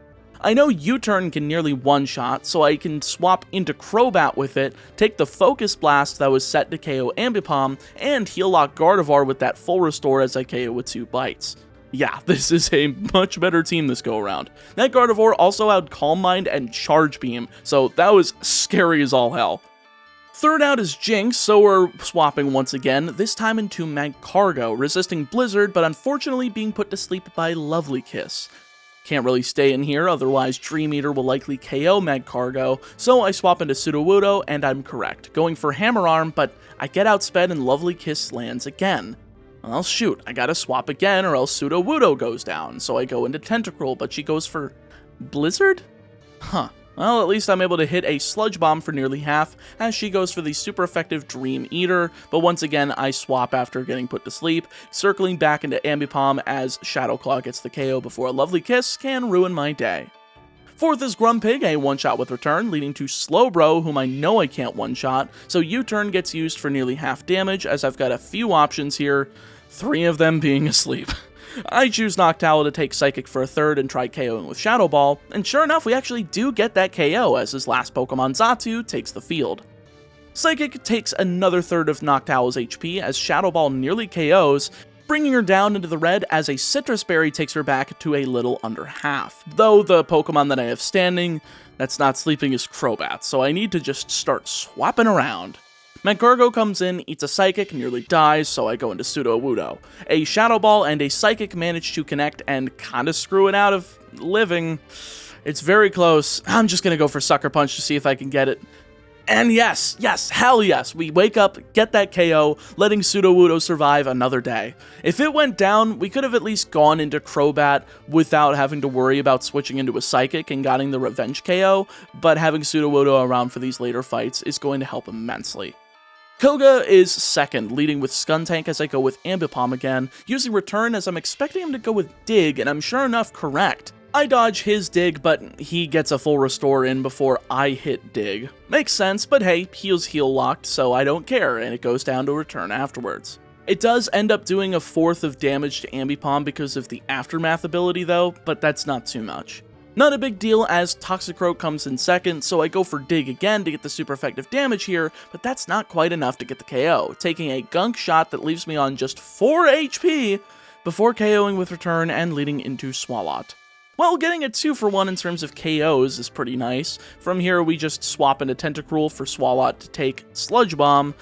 I know U-turn can nearly one-shot, so I can swap into Crobat with it, take the Focus Blast that was set to KO Ambipom, and heal lock Gardevoir with that full restore as I KO with 2 bites. Yeah, this is a much better team this go-around. That Gardevoir also had Calm Mind and Charge Beam, so that was scary as all hell. Third out is Jinx, so we're swapping once again, this time into Magcargo, resisting Blizzard, but unfortunately being put to sleep by Lovely Kiss. Can't really stay in here, otherwise Dream Eater will likely KO Magcargo, so I swap into Sudowoodo, and I'm correct, going for Hammer Arm, but I get outsped and Lovely Kiss lands again. Well, shoot, I gotta swap again or else Sudowoodo goes down, so I go into Tentacruel, but she goes for Blizzard? Huh. Well, at least I'm able to hit a Sludge Bomb for nearly half, as she goes for the super effective Dream Eater, but once again, I swap after getting put to sleep, circling back into Ambipom as Shadow Claw gets the KO before a Lovely Kiss can ruin my day. Fourth is Grumpig, a one-shot with Return, leading to Slowbro, whom I know I can't one-shot, so U-turn gets used for nearly half damage, as I've got a few options here, 3 of them being asleep. I choose Noctowl to take Psychic for a third and try KOing with Shadow Ball, and sure enough, we actually do get that KO as his last Pokemon Xatu takes the field. Psychic takes another third of Noctowl's HP as Shadow Ball nearly KOs, bringing her down into the red as a Citrus Berry takes her back to a little under half. Though the Pokemon that I have standing that's not sleeping is Crobat, so I need to just start swapping around. Magcargo comes in, eats a Psychic, nearly dies, so I go into Sudowoodo. A Shadow Ball and a Psychic manage to connect and kinda screw it out of living. It's very close. I'm just gonna go for Sucker Punch to see if I can get it. And yes, hell yes, we wake up, get that KO, letting Sudowoodo survive another day. If it went down, we could have at least gone into Crobat without having to worry about switching into a Psychic and getting the revenge KO, but having Sudowoodo around for these later fights is going to help immensely. Koga is second, leading with Skuntank as I go with Ambipom again, using Return as I'm expecting him to go with Dig, and I'm sure enough correct. I dodge his Dig, but he gets a full restore in before I hit Dig. Makes sense, but hey, he's heal locked, so I don't care, and it goes down to Return afterwards. It does end up doing a fourth of damage to Ambipom because of the Aftermath ability though, but that's not too much. Not a big deal as Toxicroak comes in second, so I go for Dig again to get the super effective damage here, but that's not quite enough to get the KO, taking a Gunk Shot that leaves me on just 4 HP before KOing with Return and leading into Swalot. Well, getting a 2-for-1 in terms of KOs is pretty nice. From here, we just swap into Tentacruel for Swalot to take Sludge Bomb,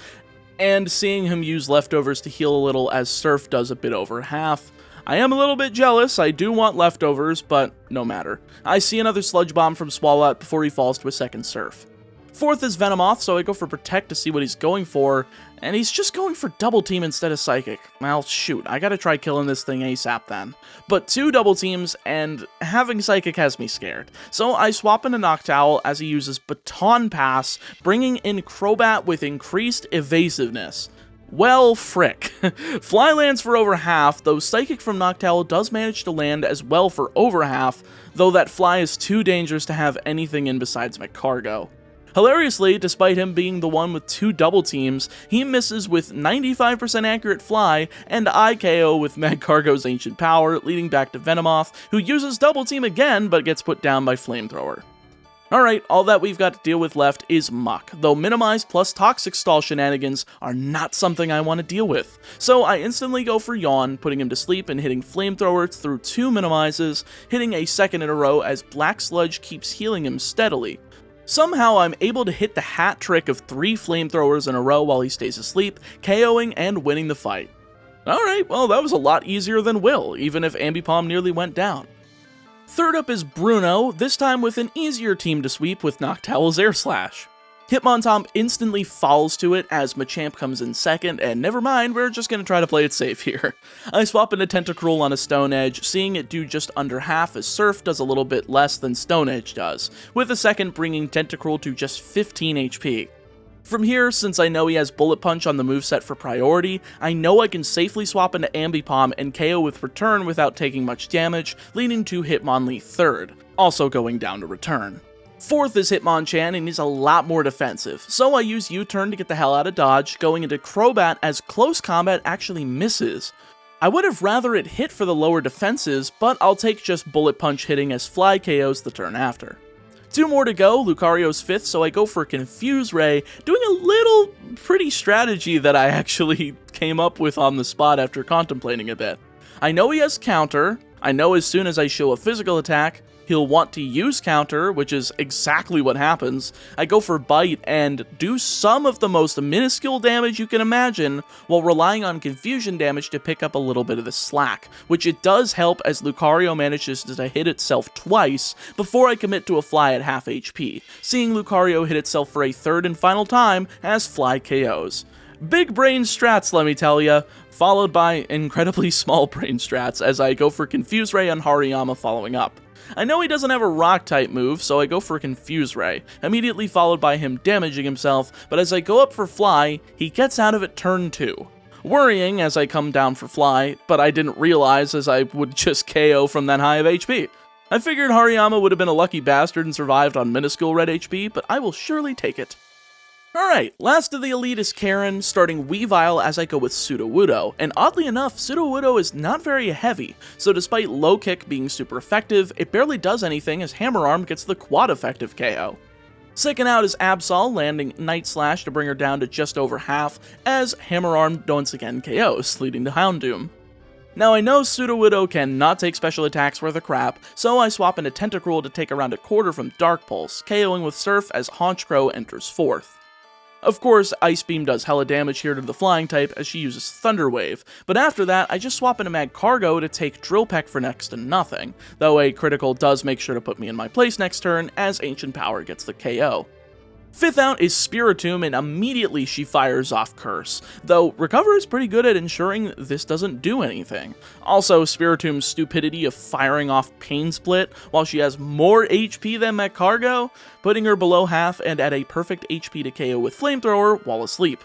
and seeing him use Leftovers to heal a little as Surf does a bit over half. I am a little bit jealous, I do want Leftovers, but no matter. I see another Sludge Bomb from Swalot before he falls to a second Surf. Fourth is Venomoth, so I go for Protect to see what he's going for, and he's just going for Double Team instead of Psychic. Well, shoot, I gotta try killing this thing ASAP then. But 2 Double Teams, and having Psychic has me scared. So I swap into Noctowl as he uses Baton Pass, bringing in Crobat with increased evasiveness. Well, frick. Fly lands for over half, though Psychic from Noctowl does manage to land as well for over half, though that Fly is too dangerous to have anything in besides Magcargo. Hilariously, despite him being the one with 2 double teams, he misses with 95% accurate Fly, and I KO with Magcargo's Ancient Power, leading back to Venomoth, who uses double team again, but gets put down by Flamethrower. Alright, all that we've got to deal with left is Muck, though Minimize plus Toxic Stall shenanigans are not something I want to deal with. So I instantly go for Yawn, putting him to sleep and hitting Flamethrower through 2 Minimizes, hitting a second in a row as Black Sludge keeps healing him steadily. Somehow I'm able to hit the hat trick of 3 Flamethrowers in a row while he stays asleep, KOing and winning the fight. Alright, well that was a lot easier than Will, even if Ambipom nearly went down. Third up is Bruno, this time with an easier team to sweep with Noctowl's Air Slash. Hitmontop instantly falls to it as Machamp comes in second, and never mind, we're just going to try to play it safe here. I swap into Tentacruel on a Stone Edge, seeing it do just under half as Surf does a little bit less than Stone Edge does, with a second bringing Tentacruel to just 15 HP. From here, since I know he has Bullet Punch on the moveset for priority, I know I can safely swap into Ambipom and KO with Return without taking much damage, leading to Hitmonlee third, also going down to Return. Fourth is Hitmonchan, and he's a lot more defensive, so I use U-turn to get the hell out of dodge, going into Crobat as close combat actually misses. I would have rather it hit for the lower defenses, but I'll take just Bullet Punch hitting as Fly KOs the turn after. 2 more to go, Lucario's 5th, so I go for Confuse Ray, doing a little pretty strategy that I actually came up with on the spot after contemplating a bit. I know he has Counter, I know as soon as I show a physical attack, he'll want to use Counter, which is exactly what happens. I go for Bite and do some of the most minuscule damage you can imagine, while relying on confusion damage to pick up a little bit of the slack, which it does help as Lucario manages to hit itself twice before I commit to a Fly at half HP, seeing Lucario hit itself for a third and final time as Fly KOs. Big brain strats, let me tell ya, followed by incredibly small brain strats as I go for Confuse Ray on Hariyama following up. I know he doesn't have a Rock-type move, so I go for Confuse Ray, immediately followed by him damaging himself, but as I go up for Fly, he gets out of it turn 2. Worrying as I come down for Fly, but I didn't realize as I would just KO from that high of HP. I figured Hariyama would have been a lucky bastard and survived on minuscule red HP, but I will surely take it. Alright, last of the elite is Karen, starting Weavile as I go with Sudowoodo, and oddly enough, Sudowoodo is not very heavy, so despite Low Kick being super effective, it barely does anything as Hammer Arm gets the quad effective KO. Second out is Absol, landing Night Slash to bring her down to just over half, as Hammer Arm once again KOs, leading to Houndoom. Now I know Sudowoodo cannot take special attacks worth of crap, so I swap into Tentacruel to take around a quarter from Dark Pulse, KOing with Surf as Haunchcrow enters 4th. Of course, Ice Beam does hella damage here to the flying type as she uses Thunder Wave, but after that I just swap into Magcargo to take Drill Peck for next to nothing, though a critical does make sure to put me in my place next turn as Ancient Power gets the KO. Fifth out is Spiritomb, and immediately she fires off Curse, though Recover is pretty good at ensuring this doesn't do anything. Also, Spiritomb's stupidity of firing off Pain Split while she has more HP than Magcargo, putting her below half and at a perfect HP to KO with Flamethrower while asleep.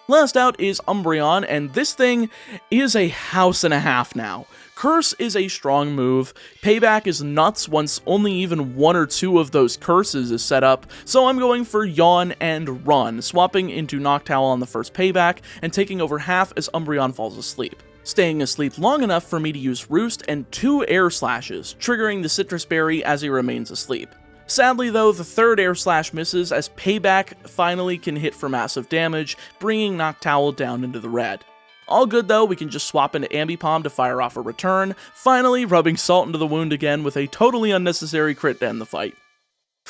Last out is Umbreon, and this thing is a house and a half now. Curse is a strong move, Payback is nuts once only even 1 or 2 of those curses is set up, so I'm going for Yawn and Run, swapping into Noctowl on the first Payback and taking over half as Umbreon falls asleep. Staying asleep long enough for me to use Roost and 2 Air Slashes, triggering the Citrus Berry as he remains asleep. Sadly though, the third Air Slash misses as Payback finally can hit for massive damage, bringing Noctowl down into the red. All good though, we can just swap into Ambipom to fire off a return, finally rubbing salt into the wound again with a totally unnecessary crit to end the fight.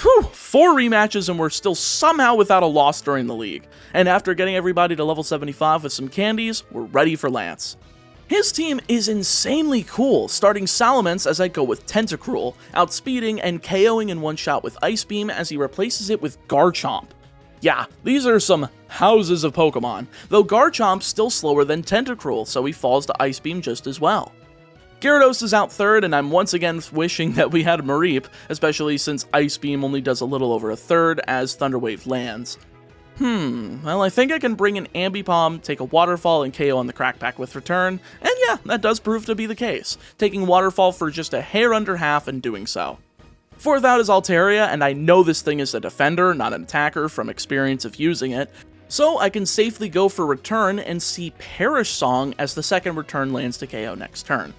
Whew, 4 rematches and we're still somehow without a loss during the league, and after getting everybody to level 75 with some candies, we're ready for Lance. His team is insanely cool, starting Salamence as I go with Tentacruel, outspeeding and KOing in one shot with Ice Beam as he replaces it with Garchomp. Yeah, these are some houses of Pokemon, though Garchomp's still slower than Tentacruel, so he falls to Ice Beam just as well. Gyarados is out third, and I'm once again wishing that we had Mareep, especially since Ice Beam only does a little over a third as Thunder Wave lands. Well, I think I can bring in Ambipom, take a Waterfall, and KO on the Crackback with return, and yeah, that does prove to be the case, taking Waterfall for just a hair under half and doing so. Fourth out is Altaria, and I know this thing is a defender, not an attacker from experience of using it, so I can safely go for return and see Perish Song as the second return lands to KO next turn.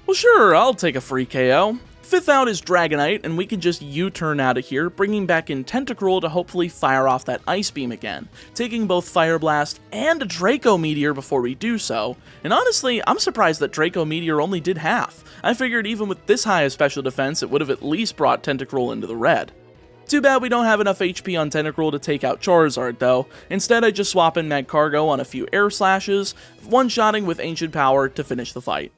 Well sure, I'll take a free KO. Fifth out is Dragonite, and we can just U-turn out of here, bringing back in Tentacruel to hopefully fire off that Ice Beam again, taking both Fire Blast and a Draco Meteor before we do so, and honestly, I'm surprised that Draco Meteor only did half. I figured even with this high of special defense, it would have at least brought Tentacruel into the red. Too bad we don't have enough HP on Tentacruel to take out Charizard though, instead I just swap in Magcargo on a few Air Slashes, one-shotting with Ancient Power to finish the fight.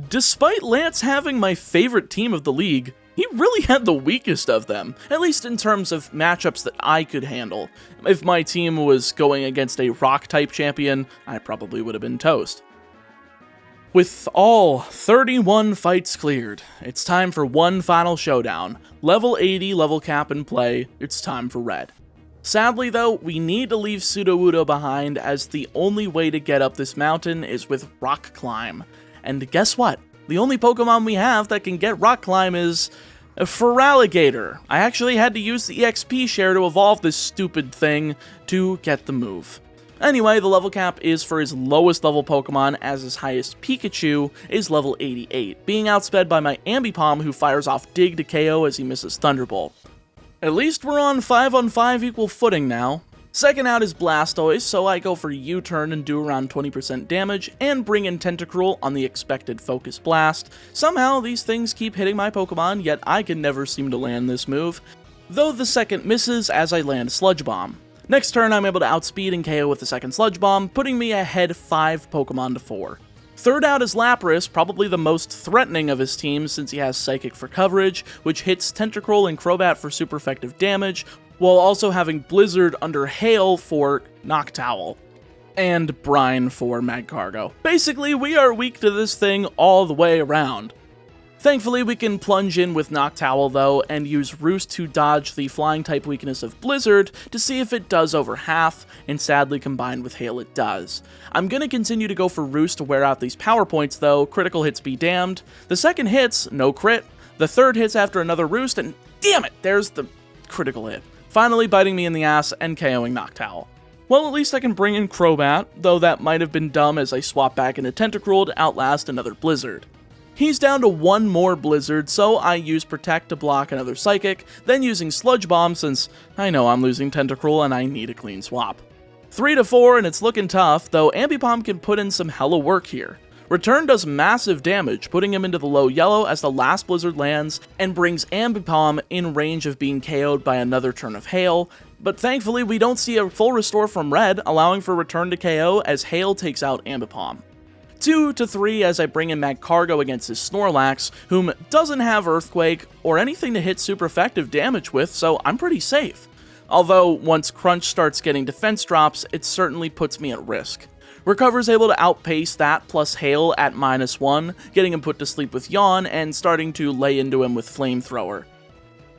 Despite Lance having my favorite team of the league, he really had the weakest of them, at least in terms of matchups that I could handle. If my team was going against a Rock-type champion, I probably would have been toast. With all 31 fights cleared, it's time for one final showdown. Level 80 level cap in play, it's time for Red. Sadly though, we need to leave Sudowoodo behind as the only way to get up this mountain is with Rock Climb. And guess what? The only Pokemon we have that can get Rock Climb is a Feraligatr. I actually had to use the EXP share to evolve this stupid thing to get the move. Anyway, the level cap is for his lowest level Pokemon, as his highest Pikachu is level 88, being outsped by my Ambipom, who fires off Dig to KO as he misses Thunderbolt. At least we're on 5-on-5 equal footing now. Second out is Blastoise, so I go for U-turn and do around 20% damage, and bring in Tentacruel on the expected Focus Blast. Somehow, these things keep hitting my Pokemon, yet I can never seem to land this move, though the second misses as I land Sludge Bomb. Next turn, I'm able to outspeed and KO with the second Sludge Bomb, putting me ahead 5 Pokemon to 4. Third out is Lapras, probably the most threatening of his team since he has Psychic for coverage, which hits Tentacruel and Crobat for super effective damage, while also having Blizzard under Hail for Noctowl, and Brine for Magcargo. Basically, we are weak to this thing all the way around. Thankfully, we can plunge in with Noctowl though, and use Roost to dodge the flying type weakness of Blizzard to see if it does over half, and sadly combined with Hail it does. I'm gonna continue to go for Roost to wear out these power points though, critical hits be damned. The second hits, no crit. The third hits after another Roost, and damn it, there's the critical hit. Finally biting me in the ass and KOing Noctowl. Well, at least I can bring in Crobat, though that might have been dumb as I swap back into Tentacruel to outlast another Blizzard. He's down to one more Blizzard, so I use Protect to block another Psychic, then using Sludge Bomb since I know I'm losing Tentacruel and I need a clean swap. 3 to 4 and it's looking tough, though Ambipom can put in some hella work here. Return does massive damage, putting him into the low yellow as the last Blizzard lands and brings Ambipom in range of being KO'd by another turn of Hail, but thankfully we don't see a full restore from Red, allowing for Return to KO as Hail takes out Ambipom. 2 to 3 as I bring in Magcargo against his Snorlax, whom doesn't have Earthquake or anything to hit super effective damage with, so I'm pretty safe. Although, once Crunch starts getting defense drops, it certainly puts me at risk. Recover's able to outpace that plus Hail at -1, getting him put to sleep with Yawn and starting to lay into him with Flamethrower.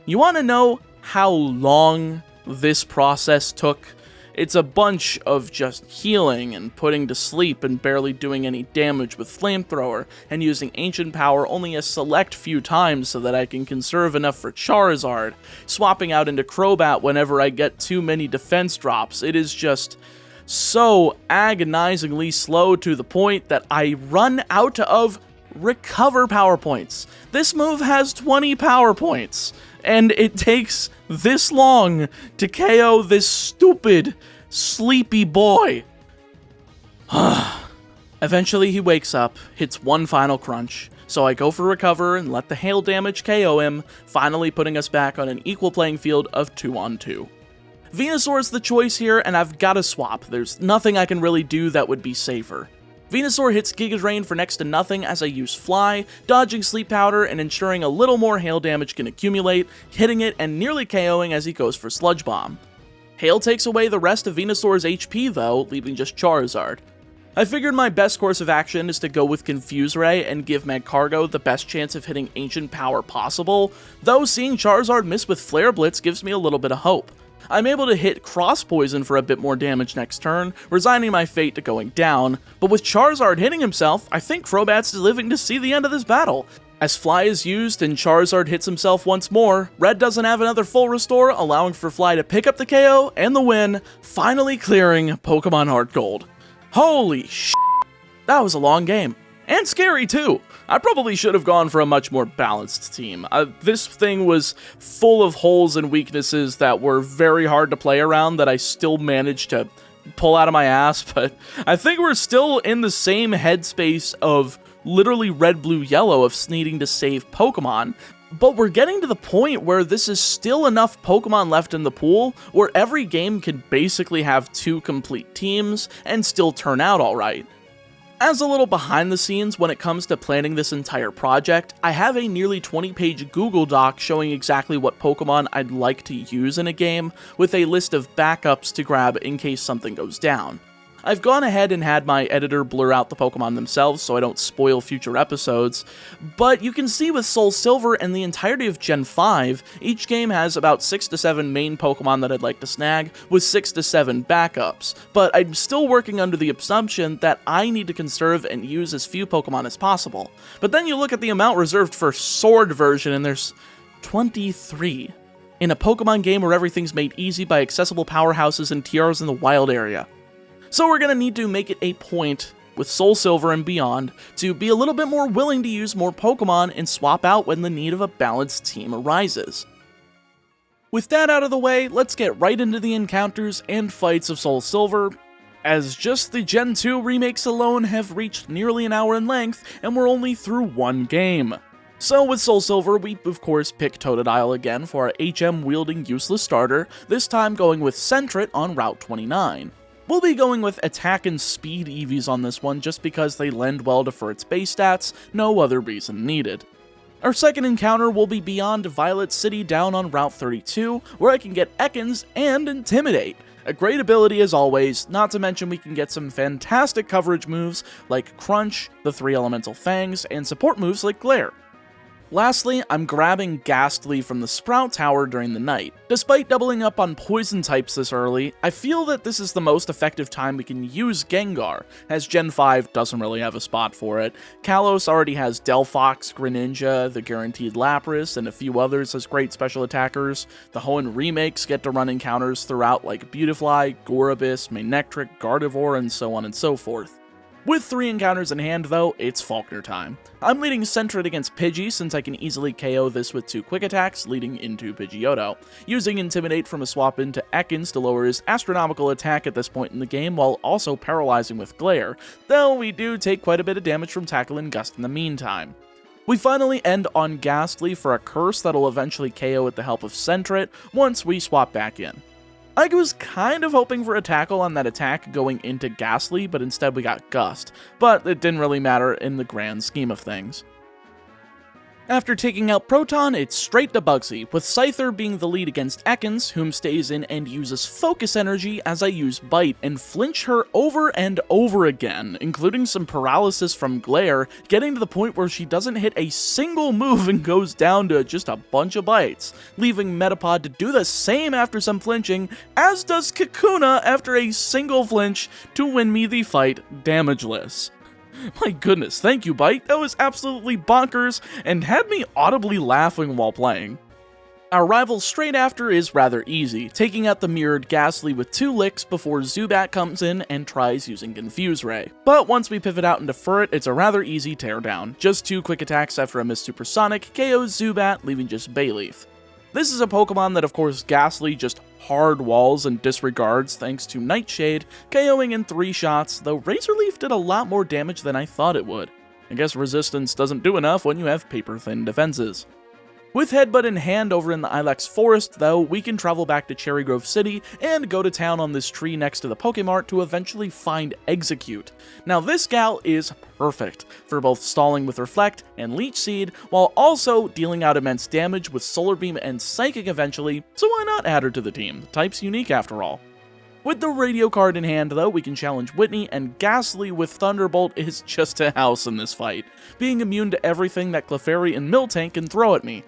You want to know how long this process took? It's a bunch of just healing and putting to sleep and barely doing any damage with Flamethrower, and using Ancient Power only a select few times so that I can conserve enough for Charizard, swapping out into Crobat whenever I get too many defense drops. It is just so agonizingly slow to the point that I run out of recover power points. This move has 20 power points, and it takes this long to KO this stupid, sleepy boy. Eventually he wakes up, hits one final crunch, so I go for recover and let the hail damage KO him, finally putting us back on an equal playing field of 2-on-2. Venusaur's the choice here, and I've got to swap. There's nothing I can really do that would be safer. Venusaur hits Giga Drain for next to nothing as I use Fly, dodging Sleep Powder and ensuring a little more hail damage can accumulate, hitting it and nearly KOing as he goes for Sludge Bomb. Hail takes away the rest of Venusaur's HP though, leaving just Charizard. I figured my best course of action is to go with Confuse Ray and give Magcargo the best chance of hitting Ancient Power possible, though seeing Charizard miss with Flare Blitz gives me a little bit of hope. I'm able to hit Cross Poison for a bit more damage next turn, resigning my fate to going down, but with Charizard hitting himself, I think Crobat's living to see the end of this battle. As Fly is used and Charizard hits himself once more, Red doesn't have another full restore, allowing for Fly to pick up the KO and the win, finally clearing Pokemon HeartGold. Holy shit, that was a long game. And scary too. I probably should have gone for a much more balanced team. This thing was full of holes and weaknesses that were very hard to play around that I still managed to pull out of my ass, but I think we're still in the same headspace of literally red, blue, yellow of needing to save Pokemon, but we're getting to the point where this is still enough Pokemon left in the pool where every game can basically have 2 complete teams and still turn out alright. As a little behind the scenes when it comes to planning this entire project, I have a nearly 20-page Google Doc showing exactly what Pokemon I'd like to use in a game, with a list of backups to grab in case something goes down. I've gone ahead and had my editor blur out the Pokemon themselves so I don't spoil future episodes, but you can see with SoulSilver and the entirety of Gen 5, each game has about 6 to 7 main Pokemon that I'd like to snag, with 6 to 7 backups, but I'm still working under the assumption that I need to conserve and use as few Pokemon as possible. But then you look at the amount reserved for Sword version and there's 23. In a Pokemon game where everything's made easy by accessible powerhouses and TRs in the wild area. So we're going to need to make it a point, with SoulSilver and beyond, to be a little bit more willing to use more Pokemon and swap out when the need of a balanced team arises. With that out of the way, let's get right into the encounters and fights of SoulSilver, as just the Gen 2 remakes alone have reached nearly an hour in length, and we're only through one game. So with SoulSilver, we of course pick Totodile again for our HM-wielding useless starter, this time going with Sentret on Route 29. We'll be going with attack and speed EVs on this one just because they lend well to for its base stats, no other reason needed. Our second encounter will be beyond Violet City down on Route 32, where I can get Ekans and Intimidate. A great ability as always, not to mention we can get some fantastic coverage moves like Crunch, the 3 Elemental Fangs, and support moves like Glare. Lastly, I'm grabbing Ghastly from the Sprout Tower during the night. Despite doubling up on poison types this early, I feel that this is the most effective time we can use Gengar, as Gen 5 doesn't really have a spot for it. Kalos already has Delphox, Greninja, the Guaranteed Lapras, and a few others as great special attackers. The Hoenn remakes get to run encounters throughout like Beautifly, Gorobus, Manectric, Gardevoir, and so on and so forth. With 3 encounters in hand though, it's Faulkner time. I'm leading Sentret against Pidgey since I can easily KO this with 2 quick attacks, leading into Pidgeotto, using Intimidate from a swap into Ekans to lower his astronomical attack at this point in the game while also paralyzing with Glare, though we do take quite a bit of damage from Tackle and Gust in the meantime. We finally end on Ghastly for a curse that'll eventually KO with the help of Sentret once we swap back in. I was kind of hoping for a tackle on that attack going into Ghastly, but instead we got Gust, but it didn't really matter in the grand scheme of things. After taking out Proton, it's straight to Bugsy, with Scyther being the lead against Ekans, whom stays in and uses Focus Energy as I use Bite and flinch her over and over again, including some paralysis from Glare, getting to the point where she doesn't hit a single move and goes down to just a bunch of bites, leaving Metapod to do the same after some flinching, as does Kakuna after a single flinch to win me the fight damageless. My goodness, thank you, Bite. That was absolutely bonkers and had me audibly laughing while playing. Our rival straight after is rather easy, taking out the mirrored Ghastly with 2 licks before Zubat comes in and tries using Confuse Ray. But once we pivot out into Firered, it's a rather easy teardown. Just 2 quick attacks after a missed Supersonic KOs Zubat, leaving just Bayleaf. This is a Pokemon that of course Ghastly just hard walls and disregards thanks to Nightshade, KOing in 3 shots, though Razor Leaf did a lot more damage than I thought it would. I guess resistance doesn't do enough when you have paper-thin defenses. With Headbutt in hand over in the Ilex Forest, though, we can travel back to Cherry Grove City and go to town on this tree next to the Pokemart to eventually find Execute. Now this gal is perfect for both stalling with Reflect and Leech Seed, while also dealing out immense damage with Solar Beam and Psychic eventually, so why not add her to the team? The type's unique after all. With the radio card in hand, though, we can challenge Whitney, and Ghastly with Thunderbolt is just a house in this fight, being immune to everything that Clefairy and Miltank can throw at me.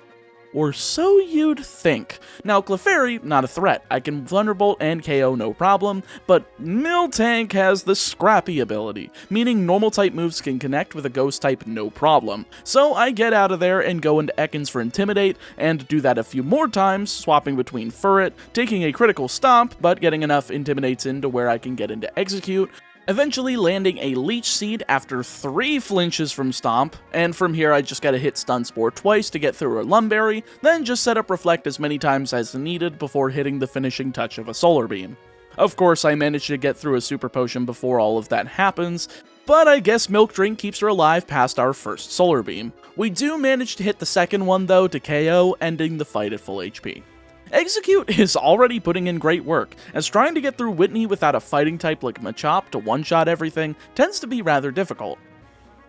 Or so you'd think. Now, Clefairy, not a threat. I can Thunderbolt and KO no problem, but Miltank has the Scrappy ability, meaning normal type moves can connect with a ghost type no problem. So I get out of there and go into Ekans for Intimidate, and do that a few more times, swapping between Firered, taking a critical stomp, but getting enough Intimidates in to where I can get into Execute, eventually landing a Leech Seed after 3 flinches from Stomp, and from here I just gotta hit Stun Spore twice to get through a Lumberry, then just set up Reflect as many times as needed before hitting the finishing touch of a Solar Beam. Of course, I managed to get through a Super Potion before all of that happens, but I guess Milk Drink keeps her alive past our first Solar Beam. We do manage to hit the second one though to KO, ending the fight at full HP. Execute is already putting in great work, as trying to get through Whitney without a fighting type like Machop to one-shot everything tends to be rather difficult.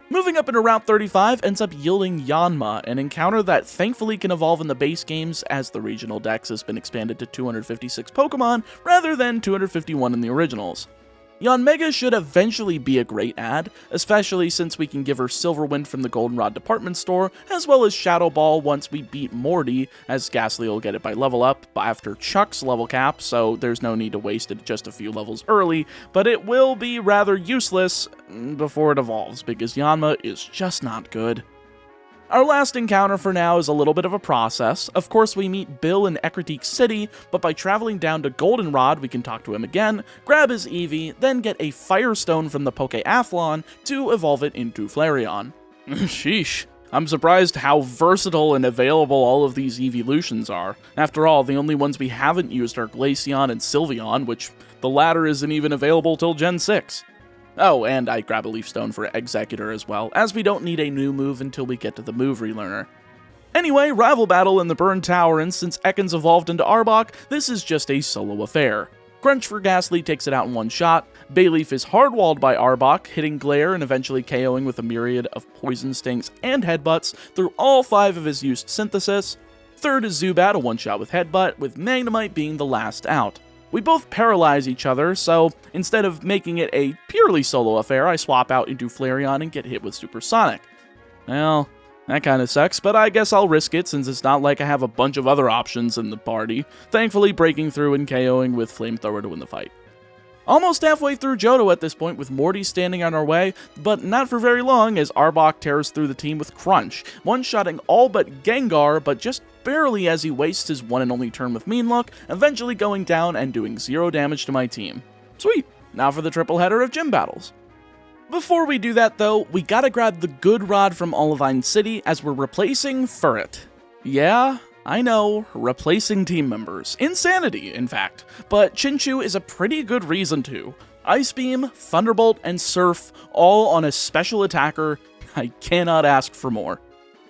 Moving up into Route 35 ends up yielding Yanma, an encounter that thankfully can evolve in the base games as the regional dex has been expanded to 256 Pokemon rather than 251 in the originals. Yanmega should eventually be a great add, especially since we can give her Silverwind from the Goldenrod department store, as well as Shadow Ball once we beat Morty, as Ghastly will get it by level up after Chuck's level cap, so there's no need to waste it just a few levels early, but it will be rather useless before it evolves, because Yanma is just not good. Our last encounter for now is a little bit of a process. Of course, we meet Bill in Ecruteak City, but by traveling down to Goldenrod, we can talk to him again, grab his Eevee, then get a Firestone from the Pokeathlon to evolve it into Flareon. Sheesh. I'm surprised how versatile and available all of these evolutions are. After all, the only ones we haven't used are Glaceon and Sylveon, which the latter isn't even available till Gen 6. Oh, and I grab a Leaf Stone for Executor as well, as we don't need a new move until we get to the move relearner. Anyway, rival battle in the Burn Tower, and since Ekans evolved into Arbok, this is just a solo affair. Crunch for Ghastly takes it out in one shot, Bayleaf is hardwalled by Arbok, hitting Glare and eventually KOing with a myriad of Poison Stings and Headbutts through all 5 of his used Synthesis. Third is Zubat, a one-shot with Headbutt, with Magnemite being the last out. We both paralyze each other, so instead of making it a purely solo affair, I swap out into Flareon and get hit with Supersonic. Well, that kinda sucks, but I guess I'll risk it since it's not like I have a bunch of other options in the party, thankfully breaking through and KOing with Flamethrower to win the fight. Almost halfway through Johto at this point with Morty standing on our way, but not for very long as Arbok tears through the team with Crunch, one-shotting all but Gengar, but just barely as he wastes his one and only turn with Mean Look, eventually going down and doing 0 damage to my team. Sweet! Now for the triple header of gym battles. Before we do that though, we gotta grab the good rod from Olivine City as we're replacing Firered. Yeah, I know, replacing team members. Insanity, in fact. But Chinchou is a pretty good reason to. Ice Beam, Thunderbolt, and Surf, all on a special attacker. I cannot ask for more.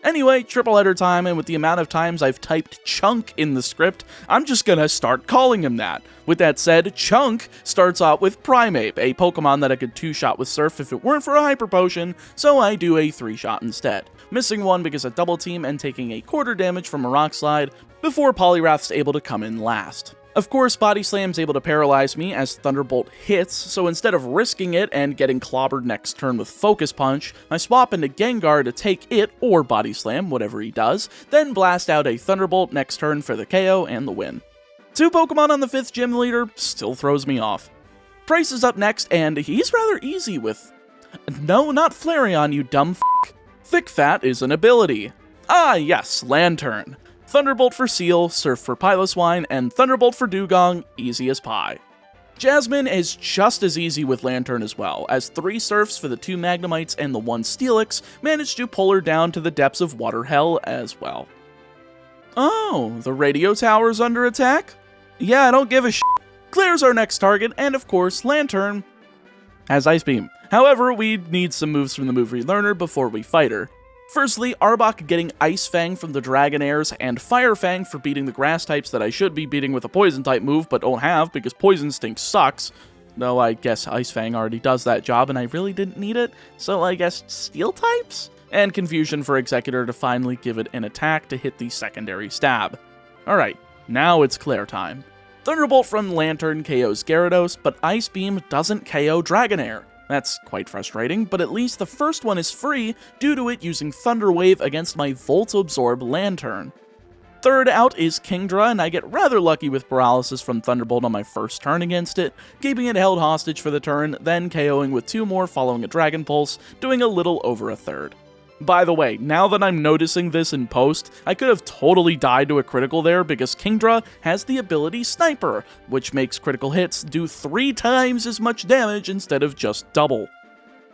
Anyway, triple header time, and with the amount of times I've typed Chunk in the script, I'm just gonna start calling him that. With that said, Chunk starts out with Primeape, a Pokemon that I could 2-shot with Surf if it weren't for a Hyper Potion, so I do a 3-shot instead. Missing one because of double team and taking a quarter damage from a Rock Slide, before Poliwrath's able to come in last. Of course, Body Slam's able to paralyze me as Thunderbolt hits, so instead of risking it and getting clobbered next turn with Focus Punch, I swap into Gengar to take it, or Body Slam, whatever he does, then blast out a Thunderbolt next turn for the KO and the win. 2 Pokemon on the 5th gym leader still throws me off. Price is up next, and he's rather easy with... No, not Flareon, you dumb f***. Thick Fat is an ability. Ah yes, Lantern. Thunderbolt for Seal, Surf for Piloswine, and Thunderbolt for Dugong, easy as pie. Jasmine is just as easy with Lantern as well, as 3 Surfs for the 2 Magnemites and the 1 Steelix managed to pull her down to the depths of Water Hell as well. Oh, the radio tower's under attack? Yeah, I don't give a shit. Clears our next target, and of course, Lantern has Ice Beam. However, we need some moves from the move relearner before we fight her. Firstly, Arbok getting Ice Fang from the Dragonairs, and Fire Fang for beating the grass types that I should be beating with a Poison type move, but don't have because Poison Stink sucks. Though I guess Ice Fang already does that job and I really didn't need it, so I guess Steel types? And Confusion for Executor to finally give it an attack to hit the secondary stab. Alright, now it's Claire time. Thunderbolt from Lantern KOs Gyarados, but Ice Beam doesn't KO Dragonair. That's quite frustrating, but at least the first one is free due to it using Thunder Wave against my Volt Absorb Lantern. Third out is Kingdra, and I get rather lucky with Paralysis from Thunderbolt on my first turn against it, keeping it held hostage for the turn, then KOing with 2 more following a Dragon Pulse, doing a little over a third. By the way, now that I'm noticing this in post, I could have totally died to a critical there because Kingdra has the ability Sniper, which makes critical hits do 3 times as much damage instead of just double.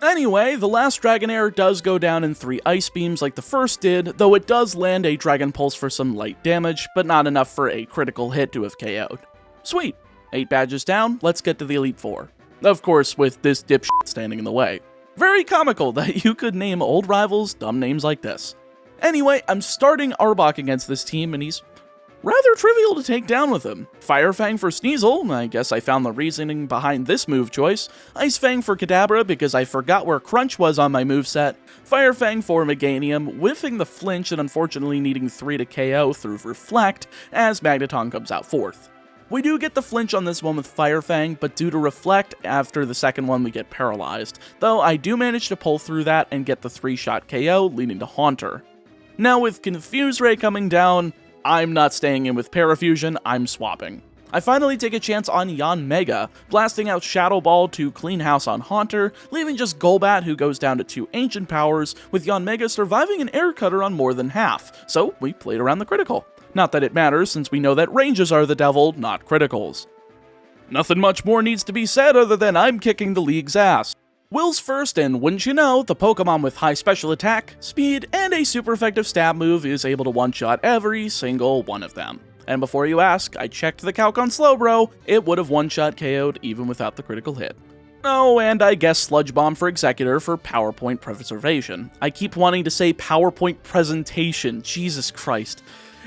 Anyway, the last Dragonair does go down in 3 Ice Beams like the first did, though it does land a Dragon Pulse for some light damage, but not enough for a critical hit to have KO'd. Sweet! 8 badges down, let's get to the Elite Four. Of course, with this dipshit standing in the way. Very comical that you could name old rivals dumb names like this. Anyway, I'm starting Arbok against this team, and he's rather trivial to take down with him. Fire Fang for Sneasel, I guess I found the reasoning behind this move choice. Ice Fang for Kadabra because I forgot where Crunch was on my moveset. Fire Fang for Meganium, whiffing the flinch and unfortunately needing 3 to KO through Reflect, as Magneton comes out 4th. We do get the flinch on this one with Fire Fang, but due to Reflect, after the second one we get paralyzed, though I do manage to pull through that and get the 3-shot KO, leading to Haunter. Now with Confuse Ray coming down, I'm not staying in with Parafusion, I'm swapping. I finally take a chance on Yanmega, blasting out Shadow Ball to clean house on Haunter, leaving just Golbat who goes down to 2 Ancient Powers, with Yanmega surviving an Air Cutter on more than half, so we played around the critical. Not that it matters, since we know that ranges are the devil, not criticals. Nothing much more needs to be said other than I'm kicking the league's ass. Will's first, and wouldn't you know, the Pokemon with high special attack, speed, and a super effective stab move is able to one-shot every single one of them. And before you ask, I checked the calc on Slowbro, it would have one-shot KO'd even without the critical hit. Oh, and I guess Sludge Bomb for Executor for PowerPoint Preservation. I keep wanting to say PowerPoint Presentation, Jesus Christ.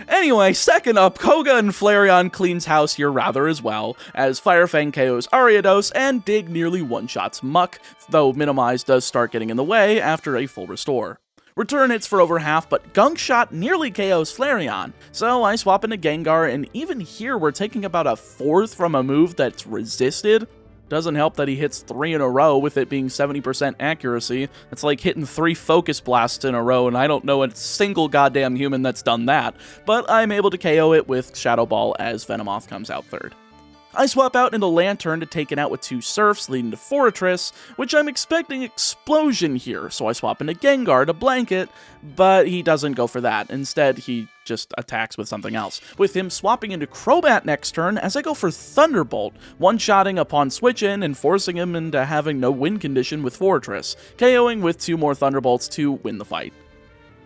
Anyway, second up, Koga and Flareon cleans house here rather as well, as Fire Fang KOs Ariados and Dig nearly one-shots Muck, though Minimize does start getting in the way after a full restore. Return hits for over half, but Gunk Shot nearly KOs Flareon, so I swap into Gengar, and even here we're taking about a 4th from a move that's resisted. Doesn't help that he hits 3 in a row with it being 70% accuracy. It's like hitting 3 Focus Blasts in a row, and I don't know a single goddamn human that's done that, but I'm able to KO it with Shadow Ball as Venomoth comes out 3rd. I swap out into Lantern to take it out with 2 Surfs, leading to Fortress, which I'm expecting Explosion here, so I swap into Gengar to Blanket, but he doesn't go for that. Instead, he just attacks with something else, with him swapping into Crobat next turn as I go for Thunderbolt, one-shotting upon switch in and forcing him into having no win condition with Fortress, KOing with 2 more Thunderbolts to win the fight.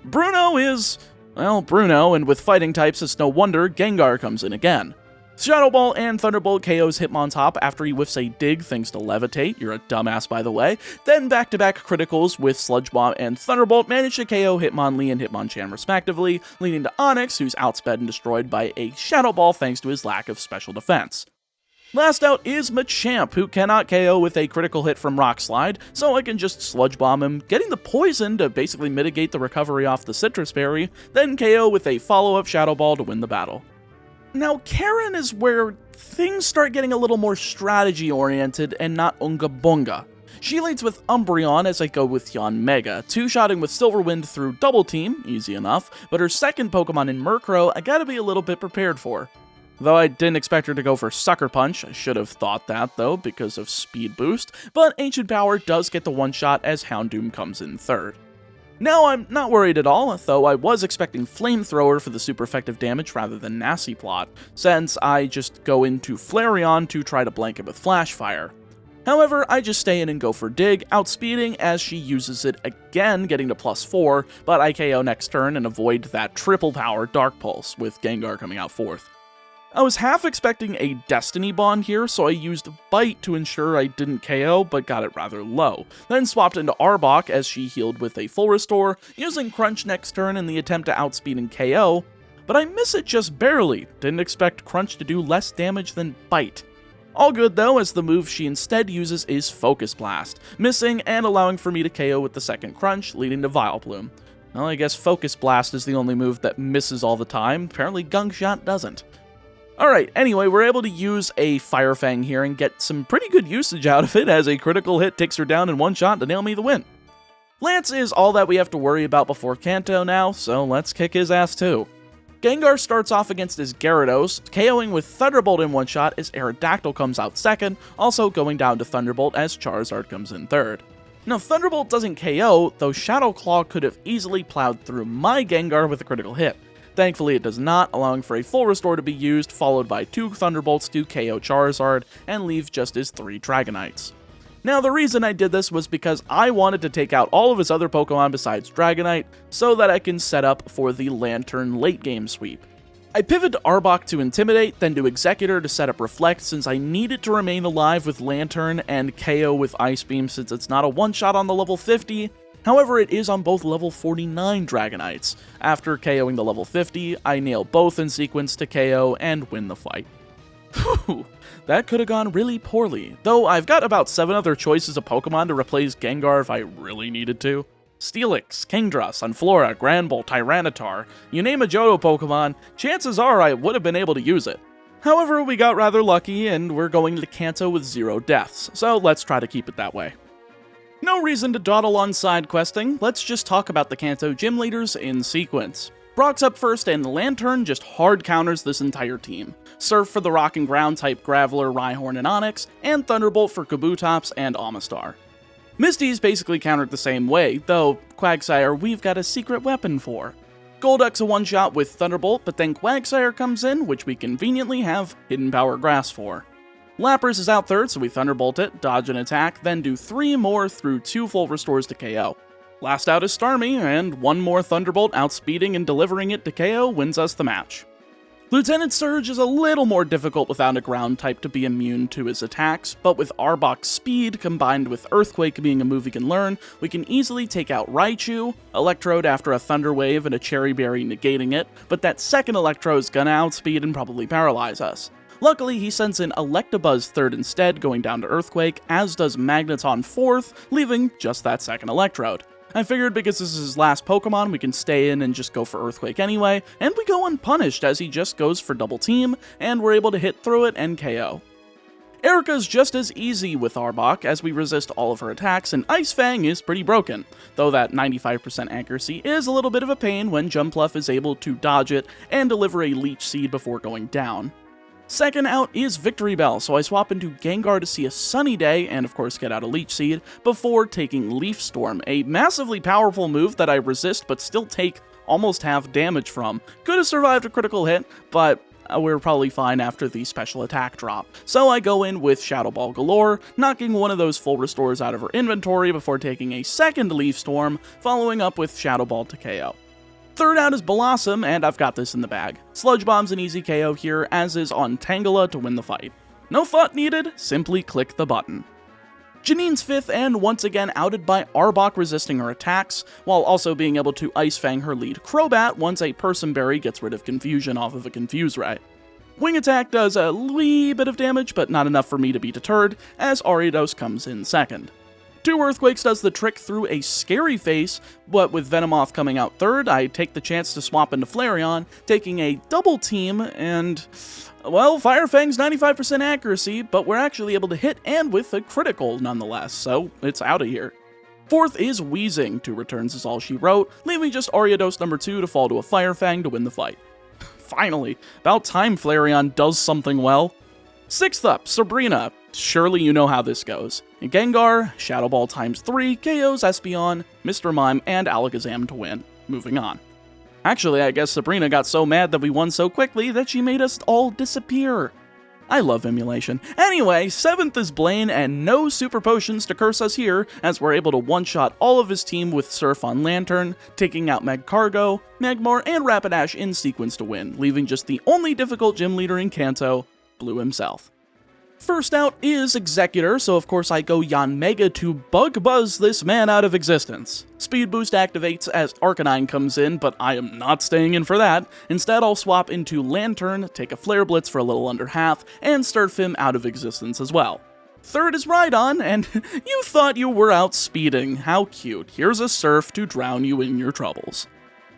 Bruno is, well, Bruno, and with fighting types, it's no wonder Gengar comes in again. Shadow Ball and Thunderbolt KOs Hitmontop after he whiffs a Dig thanks to Levitate, you're a dumbass by the way, then back-to-back criticals with Sludge Bomb and Thunderbolt manage to KO Hitmonlee and Hitmonchan respectively, leading to Onix, who's outsped and destroyed by a Shadow Ball thanks to his lack of special defense. Last out is Machamp, who cannot KO with a critical hit from Rock Slide, so I can just Sludge Bomb him, getting the poison to basically mitigate the recovery off the Citrus Berry, then KO with a follow-up Shadow Ball to win the battle. Now, Karen is where things start getting a little more strategy-oriented and not Unga Bunga. She leads with Umbreon as I go with Yanmega, 2-shotting with Silver Wind through Double Team, easy enough, but her second Pokemon in Murkrow I gotta be a little bit prepared for. Though I didn't expect her to go for Sucker Punch, I should have thought that though because of Speed Boost, but Ancient Power does get the one-shot as Houndoom comes in third. Now I'm not worried at all, though I was expecting Flamethrower for the super effective damage rather than Nasty Plot, since I just go into Flareon to try to blanket with Flash Fire. However, I just stay in and go for Dig, outspeeding as she uses it again, getting to +4, but I KO next turn and avoid that triple power Dark Pulse, with Gengar coming out fourth. I was half expecting a Destiny Bond here, so I used Bite to ensure I didn't KO, but got it rather low. Then swapped into Arbok as she healed with a full restore, using Crunch next turn in the attempt to outspeed and KO, but I miss it just barely. Didn't expect Crunch to do less damage than Bite. All good though, as the move she instead uses is Focus Blast, missing and allowing for me to KO with the second Crunch, leading to Vileplume. Well, I guess Focus Blast is the only move that misses all the time, apparently Gunk Shot doesn't. Alright, anyway, we're able to use a Fire Fang here and get some pretty good usage out of it as a critical hit takes her down in one shot to nail me the win. Lance is all that we have to worry about before Kanto now, so let's kick his ass too. Gengar starts off against his Gyarados, KOing with Thunderbolt in one shot as Aerodactyl comes out second, also going down to Thunderbolt as Charizard comes in third. Now Thunderbolt doesn't KO, though Shadow Claw could have easily plowed through my Gengar with a critical hit. Thankfully it does not, allowing for a full restore to be used, followed by 2 Thunderbolts to KO Charizard, and leave just his 3 Dragonites. Now the reason I did this was because I wanted to take out all of his other Pokemon besides Dragonite, so that I can set up for the Lantern late game sweep. I pivoted to Arbok to Intimidate, then to Executor to set up Reflect since I needed to remain alive with Lantern, and KO with Ice Beam since it's not a one-shot on the level 50, however, it is on both level 49 Dragonites. After KOing the level 50, I nail both in sequence to KO and win the fight. Phew, that could have gone really poorly, though I've got about 7 other choices of Pokemon to replace Gengar if I really needed to. Steelix, Kingdra, Sunflora, Granbull, Tyranitar, you name a Johto Pokemon, chances are I would have been able to use it. However, we got rather lucky and we're going to Kanto with 0 deaths, so let's try to keep it that way. No reason to dawdle on side questing, let's just talk about the Kanto gym leaders in sequence. Brock's up first, and the Lantern just hard counters this entire team. Surf for the Rock and Ground type Graveler, Rhyhorn, and Onix, and Thunderbolt for Kabutops and Amistar. Misty's basically countered the same way, though Quagsire we've got a secret weapon for. Golduck's a one-shot with Thunderbolt, but then Quagsire comes in, which we conveniently have Hidden Power Grass for. Lapras is out third, so we Thunderbolt it, dodge an attack, then do 3 more through 2 full restores to KO. Last out is Starmie, and 1 more Thunderbolt outspeeding and delivering it to KO wins us the match. Lieutenant Surge is a little more difficult without a ground type to be immune to his attacks, but with Arbok's speed combined with Earthquake being a move he can learn, we can easily take out Raichu, Electrode after a Thunder Wave and a Cherry Berry negating it, but that second Electrode is gonna outspeed and probably paralyze us. Luckily, he sends in Electabuzz third instead, going down to Earthquake, as does Magneton fourth, leaving just that second Electrode. I figured because this is his last Pokemon, we can stay in and just go for Earthquake anyway, and we go unpunished as he just goes for Double Team, and we're able to hit through it and KO. Erica's just as easy with Arbok as we resist all of her attacks, and Ice Fang is pretty broken, though that 95% accuracy is a little bit of a pain when Jumpluff is able to dodge it and deliver a Leech Seed before going down. Second out is Victory Bell, so I swap into Gengar to see a sunny day, and of course get out a Leech Seed, before taking Leaf Storm, a massively powerful move that I resist but still take almost half damage from. Could have survived a critical hit, but we're probably fine after the special attack drop. So I go in with Shadow Ball galore, knocking one of those full restores out of her inventory before taking a second Leaf Storm, following up with Shadow Ball to KO. Third out is Blossom, and I've got this in the bag. Sludge Bomb's an easy KO here, as is on Tangela to win the fight. No thought needed, simply click the button. Janine's fifth, and once again outed by Arbok resisting her attacks, while also being able to Ice Fang her lead Crobat once a Person Berry gets rid of Confusion off of a Confuse Ray. Wing Attack does a wee bit of damage, but not enough for me to be deterred, as Ariados comes in second. 2 Earthquakes does the trick through a Scary Face, but with Venomoth coming out third, I take the chance to swap into Flareon, taking a double team, and, well, Fire Fang's 95% accuracy, but we're actually able to hit and with a critical nonetheless, so it's out of here. Fourth is Wheezing, 2 returns is all she wrote, leaving just Ariados number 2 to fall to a Fire Fang to win the fight. Finally, about time Flareon does something well. Sixth up, Sabrina. Surely you know how this goes. In Gengar, Shadow Ball times 3, KOs Espeon, Mr. Mime, and Alakazam to win. Moving on. Actually, I guess Sabrina got so mad that we won so quickly that she made us all disappear. I love emulation. Anyway, 7th is Blaine, and no super potions to curse us here, as we're able to one-shot all of his team with Surf on Lantern, taking out Magcargo, Magmar, and Rapidash in sequence to win, leaving just the only difficult gym leader in Kanto, Blue himself. First out is Executor, so of course I go Yanmega to Bug Buzz this man out of existence. Speed Boost activates as Arcanine comes in, but I am not staying in for that. Instead, I'll swap into Lantern, take a Flare Blitz for a little under half, and Sturf him out of existence as well. Third is Rhydon, and you thought you were out speeding. How cute. Here's a Surf to drown you in your troubles.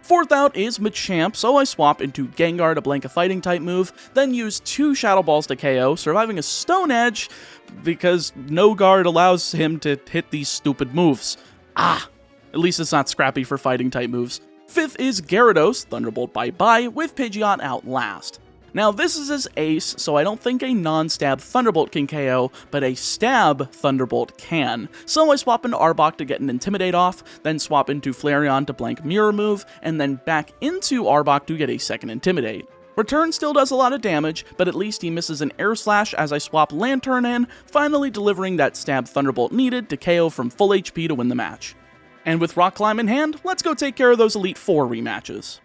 Fourth out is Machamp, so I swap into Gengar to blank a fighting type move, then use 2 Shadow Balls to KO, surviving a Stone Edge because no guard allows him to hit these stupid moves. At least it's not scrappy for fighting type moves. Fifth is Gyarados, Thunderbolt bye-bye, with Pidgeot out last. Now this is his ace, so I don't think a non-stab Thunderbolt can KO, but a stab Thunderbolt can. So I swap into Arbok to get an Intimidate off, then swap into Flareon to blank Mirror move, and then back into Arbok to get a second Intimidate. Return still does a lot of damage, but at least he misses an Air Slash as I swap Lantern in, finally delivering that stab Thunderbolt needed to KO from full HP to win the match. And with Rock Climb in hand, let's go take care of those Elite Four rematches.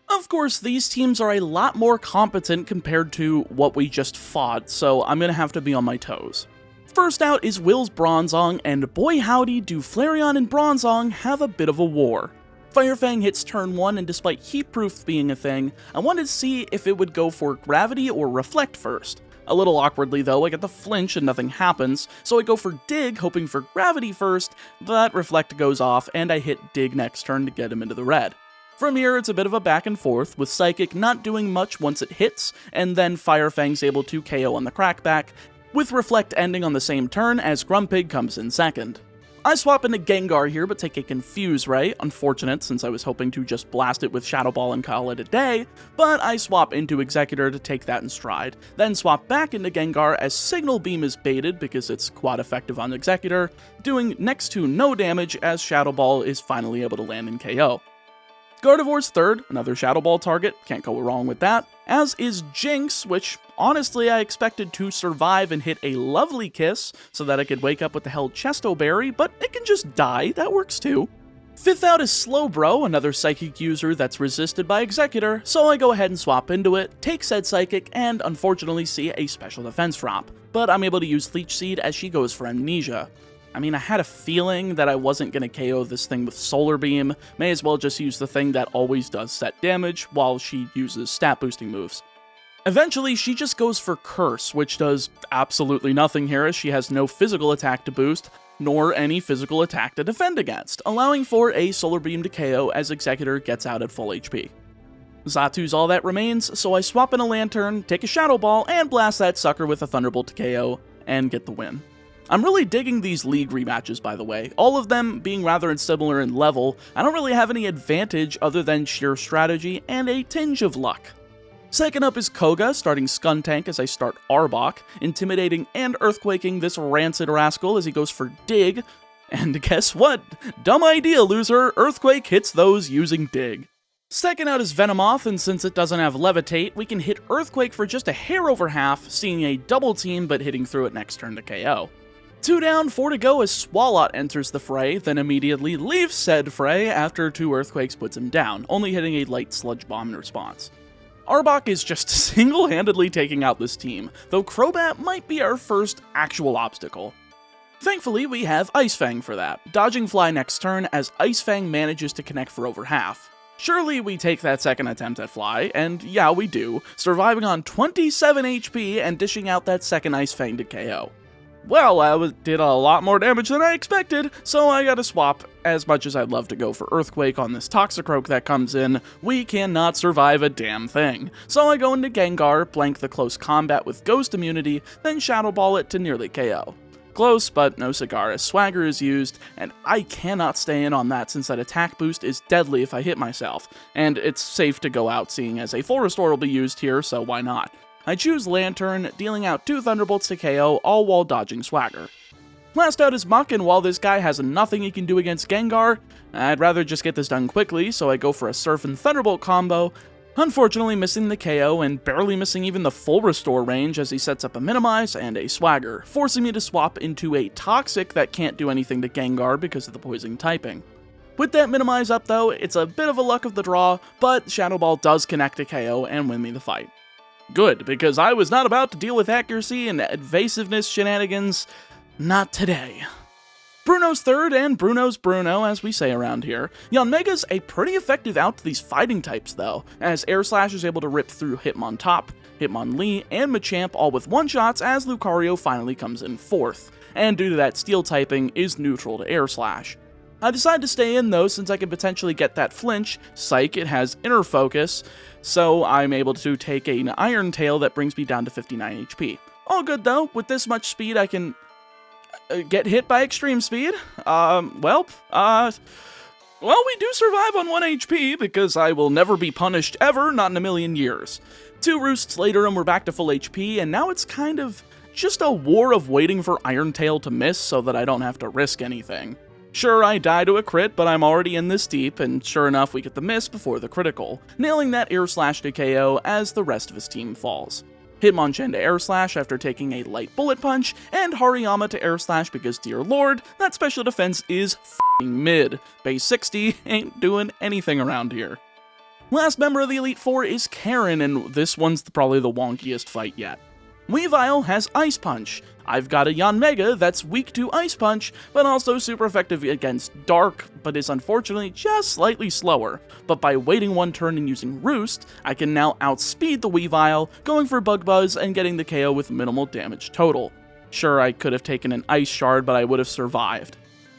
Of course, these teams are a lot more competent compared to what we just fought, so I'm gonna have to be on my toes. First out is Will's Bronzong, and boy howdy do Flareon and Bronzong have a bit of a war. Fire Fang hits turn 1, and despite Heat Proof being a thing, I wanted to see if it would go for Gravity or Reflect first. A little awkwardly though, I get the flinch and nothing happens, so I go for Dig, hoping for Gravity first, but Reflect goes off, and I hit Dig next turn to get him into the red. From here, it's a bit of a back and forth, with Psychic not doing much once it hits, and then Fire Fang's able to KO on the crackback, with Reflect ending on the same turn as Grumpig comes in second. I swap into Gengar here, but take a Confuse Ray, unfortunate since I was hoping to just blast it with Shadow Ball and call it a day, but I swap into Executor to take that in stride, then swap back into Gengar as Signal Beam is baited because it's quad effective on Executor, doing next to no damage as Shadow Ball is finally able to land in KO. Gardevoir's third, another Shadow Ball target, can't go wrong with that, as is Jinx, which honestly I expected to survive and hit a lovely kiss so that I could wake up with the held Chesto Berry, but it can just die, that works too. Fifth out is Slowbro, another Psychic user that's resisted by Executor, so I go ahead and swap into it, take said Psychic, and unfortunately see a special defense drop, but I'm able to use Leech Seed as she goes for Amnesia. I mean, I had a feeling that I wasn't going to KO this thing with Solar Beam, may as well just use the thing that always does set damage while she uses stat boosting moves. Eventually, she just goes for Curse, which does absolutely nothing here as she has no physical attack to boost, nor any physical attack to defend against, allowing for a Solar Beam to KO as Executor gets out at full HP. Xatu's all that remains, so I swap in a Lantern, take a Shadow Ball, and blast that sucker with a Thunderbolt to KO, and get the win. I'm really digging these league rematches, by the way, all of them being rather similar in level. I don't really have any advantage other than sheer strategy and a tinge of luck. Second up is Koga, starting Skuntank as I start Arbok, intimidating and earthquaking this rancid rascal as he goes for Dig. And guess what? Dumb idea, loser! Earthquake hits those using Dig. Second out is Venomoth, and since it doesn't have Levitate, we can hit Earthquake for just a hair over half, seeing a double team but hitting through it next turn to KO. 2 down, 4 to go as Swalot enters the fray, then immediately leaves said fray after 2 Earthquakes puts him down, only hitting a light Sludge Bomb in response. Arbok is just single-handedly taking out this team, though Crobat might be our first actual obstacle. Thankfully, we have Ice Fang for that, dodging Fly next turn as Ice Fang manages to connect for over half. Surely we take that second attempt at Fly, and yeah, we do, surviving on 27 HP and dishing out that second Ice Fang to KO. Well, I did a lot more damage than I expected, so I gotta swap. As much as I'd love to go for Earthquake on this Toxicroak that comes in, we cannot survive a damn thing. So I go into Gengar, blank the close combat with Ghost Immunity, then Shadow Ball it to nearly KO. Close, but no cigar as Swagger is used, and I cannot stay in on that since that attack boost is deadly if I hit myself, and it's safe to go out seeing as a full restore will be used here, so why not? I choose Lantern, dealing out 2 Thunderbolts to KO, all while dodging Swagger. Last out is Muck, and while this guy has nothing he can do against Gengar, I'd rather just get this done quickly, so I go for a Surf and Thunderbolt combo, unfortunately missing the KO and barely missing even the full restore range as he sets up a Minimize and a Swagger, forcing me to swap into a Toxic that can't do anything to Gengar because of the poison typing. With that Minimize up though, it's a bit of a luck of the draw, but Shadow Ball does connect to KO and win me the fight. Good, because I was not about to deal with accuracy and evasiveness shenanigans. Not today. Bruno's third, and Bruno's Bruno, as we say around here. Yanmega's a pretty effective out to these fighting types, though, as Air Slash is able to rip through Hitmontop, Hitmonlee, and Machamp all with one-shots as Lucario finally comes in fourth, and due to that Steel typing, is neutral to Air Slash. I decide to stay in though since I could potentially get that flinch, psych, it has Inner Focus, so I'm able to take an Iron Tail that brings me down to 59 HP. All good though, with this much speed I can get hit by extreme speed. Well, we do survive on 1 HP because I will never be punished ever, not in a million years. 2 roosts later and we're back to full HP, and now it's kind of just a war of waiting for Iron Tail to miss so that I don't have to risk anything. Sure, I die to a crit, but I'm already in this deep, and sure enough, we get the miss before the critical, nailing that Air Slash to KO as the rest of his team falls. Hitmonchan to Air Slash after taking a light Bullet Punch, and Hariyama to Air Slash because, dear lord, that special defense is f***ing mid. Base 60 ain't doing anything around here. Last member of the Elite Four is Karen, and this one's probably the wonkiest fight yet. Weavile has Ice Punch. I've got a Yanmega that's weak to Ice Punch, but also super effective against Dark, but is unfortunately just slightly slower. But by waiting 1 turn and using Roost, I can now outspeed the Weavile, going for Bug Buzz and getting the KO with minimal damage total. Sure, I could have taken an Ice Shard, but I would have survived.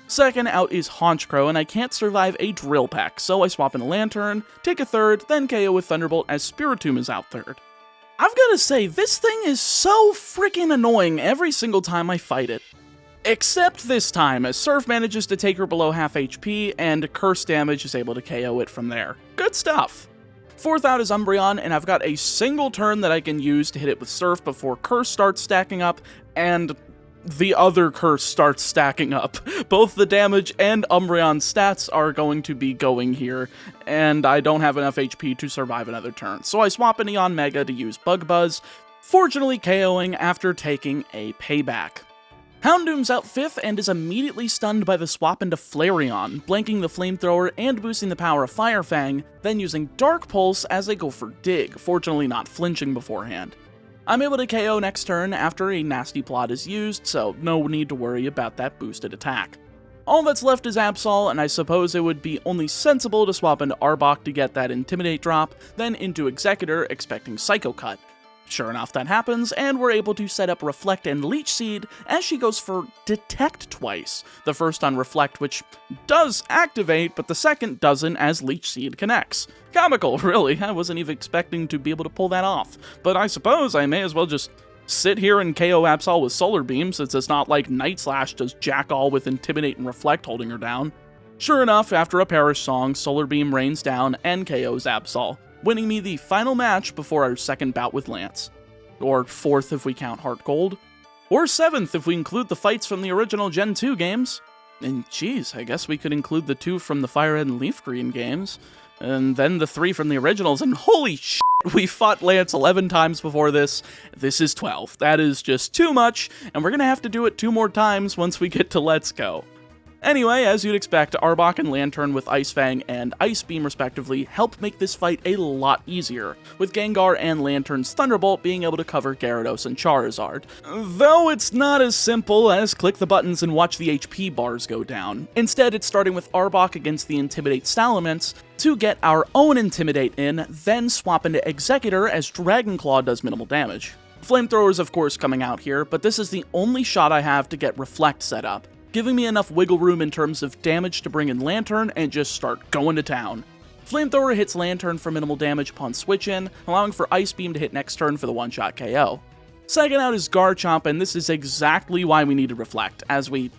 Second out is Honchkrow, and I can't survive a Drill Peck, so I swap in a Lantern, take a third, then KO with Thunderbolt as Spiritomb is out third. I've gotta say, this thing is so freaking annoying every single time I fight it. Except this time, as Surf manages to take her below half HP, and Curse damage is able to KO it from there. Good stuff! Fourth out is Umbreon, and I've got a single turn that I can use to hit it with Surf before Curse starts stacking up, and the other Curse starts stacking up. Both the damage and Umbreon's stats are going to be going here, and I don't have enough HP to survive another turn. So I swap into Yanmega to use Bug Buzz, fortunately KOing after taking a payback. Houndoom's out 5th and is immediately stunned by the swap into Flareon, blanking the Flamethrower and boosting the power of Fire Fang, then using Dark Pulse as they go for Dig, fortunately not flinching beforehand. I'm able to KO next turn after a nasty plot is used, so no need to worry about that boosted attack. All that's left is Absol, and I suppose it would be only sensible to swap into Arbok to get that Intimidate drop, then into Executor expecting Psycho Cut. Sure enough, that happens, and we're able to set up Reflect and Leech Seed as she goes for Detect twice. The first on Reflect, which does activate, but the second doesn't as Leech Seed connects. Comical, really. I wasn't even expecting to be able to pull that off. But I suppose I may as well just sit here and KO Absol with Solar Beam, since it's not like Night Slash does jack all with Intimidate and Reflect holding her down. Sure enough, after a Perish Song, Solar Beam rains down and KOs Absol. winning me the final match before our second bout with Lance. Or 4th if we count HeartGold. Or 7th if we include the fights from the original Gen 2 games. And geez, I guess we could include the 2 from the Firered and Leaf Green games. And then the 3 from the originals, and holy shit, we fought Lance 11 times before this. This is 12. That is just too much, and we're gonna have to do it 2 more times once we get to Let's Go. Anyway, as you'd expect, Arbok and Lantern with Ice Fang and Ice Beam respectively help make this fight a lot easier, with Gengar and Lantern's Thunderbolt being able to cover Gyarados and Charizard. Though it's not as simple as click the buttons and watch the HP bars go down. Instead, it's starting with Arbok against the Intimidate Salamence to get our own Intimidate in, then swap into Executor as Dragon Claw does minimal damage. Flamethrower's of course coming out here, but this is the only shot I have to get Reflect set up, giving me enough wiggle room in terms of damage to bring in Lantern and just start going to town. Flamethrower hits Lantern for minimal damage upon switch in, allowing for Ice Beam to hit next turn for the one-shot KO. Second out is Garchomp, and this is exactly why we need to Reflect, as we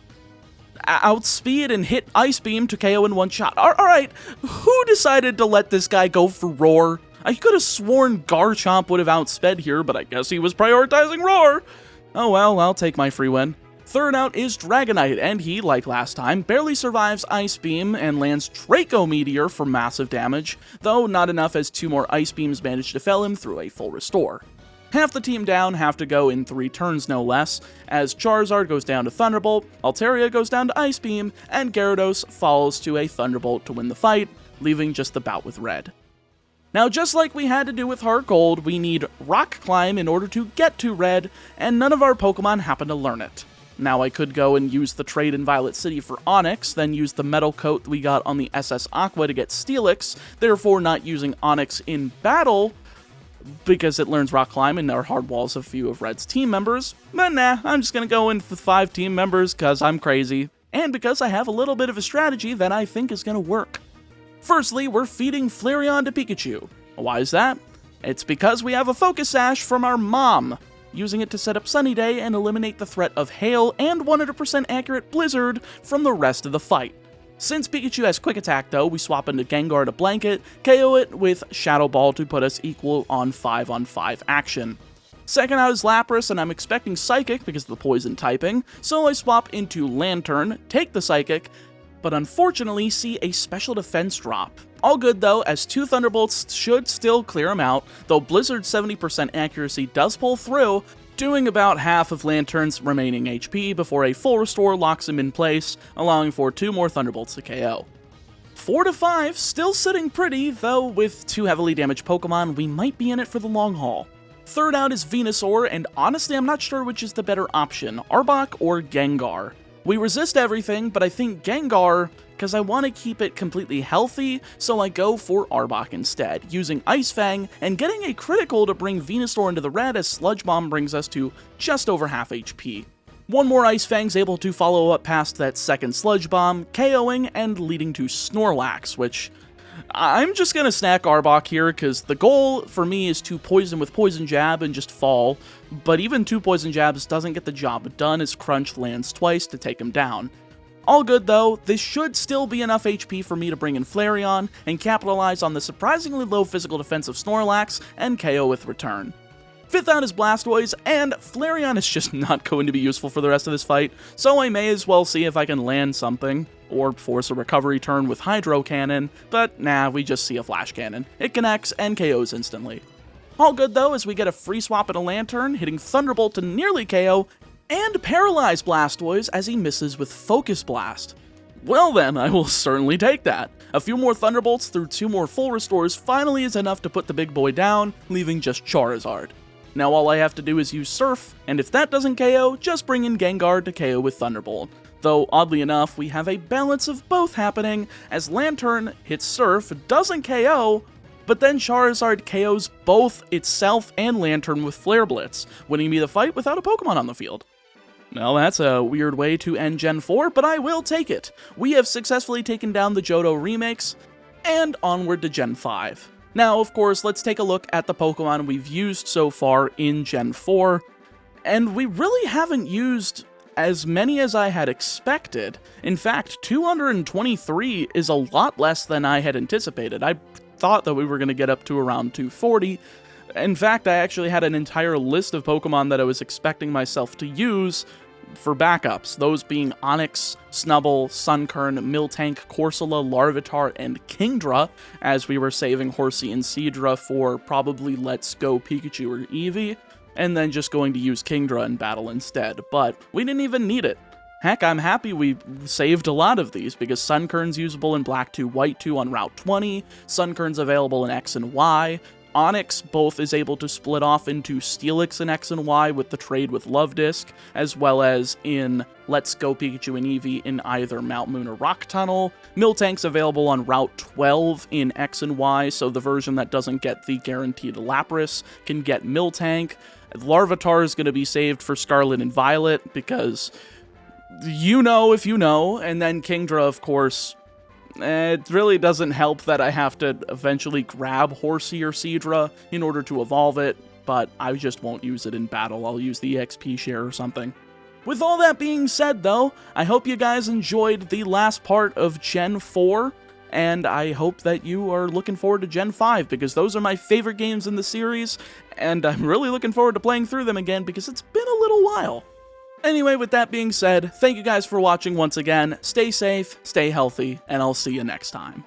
outspeed and hit Ice Beam to KO in one shot. Alright, who decided to let this guy go for Roar? I could have sworn Garchomp would have outsped here, but I guess he was prioritizing Roar. Oh well, I'll take my free win. Third out is Dragonite, and he, like last time, barely survives Ice Beam and lands Draco Meteor for massive damage, though not enough as 2 more Ice Beams manage to fell him through a full restore. Half the team down have to go in 3 turns no less, as Charizard goes down to Thunderbolt, Altaria goes down to Ice Beam, and Gyarados falls to a Thunderbolt to win the fight, leaving just the bout with Red. Now, just like we had to do with HeartGold, we need Rock Climb in order to get to Red, and none of our Pokemon happen to learn it. Now I could go and use the trade in Violet City for Onix, then use the Metal Coat we got on the SS Aqua to get Steelix, therefore not using Onix in battle, because it learns Rock Climb and our hard walls a few of Red's team members. But nah, I'm just gonna go in with 5 team members because I'm crazy, and because I have a little bit of a strategy that I think is gonna work. Firstly, we're feeding Flareon to Pikachu. Why is that? It's because we have a Focus Sash from our mom, using it to set up Sunny Day and eliminate the threat of Hail and 100% accurate Blizzard from the rest of the fight. Since Pikachu has Quick Attack though, we swap into Gengar to Blanket, KO it with Shadow Ball to put us equal on 5-on-5 action. Second out is Lapras, and I'm expecting Psychic because of the poison typing, so I swap into Lantern, take the Psychic, but unfortunately see a special defense drop. All good though, as 2 Thunderbolts should still clear him out, though Blizzard's 70% accuracy does pull through, doing about half of Lantern's remaining HP before a full restore locks him in place, allowing for 2 more Thunderbolts to KO. 4-5, still sitting pretty, though with 2 heavily damaged Pokemon, we might be in it for the long haul. Third out is Venusaur, and honestly I'm not sure which is the better option, Arbok or Gengar. We resist everything, but I think Gengar, because I want to keep it completely healthy, so I go for Arbok instead, using Ice Fang and getting a critical to bring Venusaur into the red as Sludge Bomb brings us to just over half HP. 1 more Ice Fang's able to follow up past that second Sludge Bomb, KOing and leading to Snorlax, which I'm just going to snack Arbok here, because the goal for me is to poison with Poison Jab and just fall, but even 2 Poison Jabs doesn't get the job done as Crunch lands twice to take him down. All good though, this should still be enough HP for me to bring in Flareon and capitalize on the surprisingly low physical defense of Snorlax and KO with Return. Fifth out is Blastoise, and Flareon is just not going to be useful for the rest of this fight, so I may as well see if I can land something, or force a recovery turn with Hydro Cannon, but nah, we just see a Flash Cannon. It connects and KOs instantly. All good though, as we get a free swap at a Lantern, hitting Thunderbolt to nearly KO, and paralyze Blastoise as he misses with Focus Blast. Well then, I will certainly take that. A few more Thunderbolts through 2 more full restores finally is enough to put the big boy down, leaving just Charizard. Now all I have to do is use Surf, and if that doesn't KO, just bring in Gengar to KO with Thunderbolt. Though, oddly enough, we have a balance of both happening, as Lantern hits Surf, doesn't KO, but then Charizard KOs both itself and Lantern with Flare Blitz, winning me the fight without a Pokemon on the field. Well, that's a weird way to end Gen 4, but I will take it. We have successfully taken down the Johto remakes, and onward to Gen 5. Now, of course, let's take a look at the Pokemon we've used so far in Gen 4, and we really haven't used as many as I had expected. In fact, 223 is a lot less than I had anticipated. I thought that we were going to get up to around 240. In fact, I actually had an entire list of Pokemon that I was expecting myself to use for backups, those being Onix, Snubbull, Sunkern, Miltank, Corsola, Larvitar, and Kingdra, as we were saving Horsey and Seadra for probably Let's Go Pikachu or Eevee, and then just going to use Kingdra in battle instead, but we didn't even need it. Heck, I'm happy we saved a lot of these, because Sunkern's usable in Black 2, White 2 on Route 20, Sunkern's available in X and Y, Onix both is able to split off into Steelix in X and Y with the trade with Love Disc, as well as in Let's Go Pikachu and Eevee in either Mount Moon or Rock Tunnel. Miltank's available on Route 12 in X and Y, so the version that doesn't get the guaranteed Lapras can get Miltank. Larvitar is going to be saved for Scarlet and Violet, because you know if you know, and then Kingdra, of course. It really doesn't help that I have to eventually grab Horsey or Seadra in order to evolve it, but I just won't use it in battle. I'll use the XP share or something. With all that being said, though, I hope you guys enjoyed the last part of Gen 4, and I hope that you are looking forward to Gen 5, because those are my favorite games in the series, and I'm really looking forward to playing through them again, because it's been a little while. Anyway, with that being said, thank you guys for watching once again. Stay safe, stay healthy, and I'll see you next time.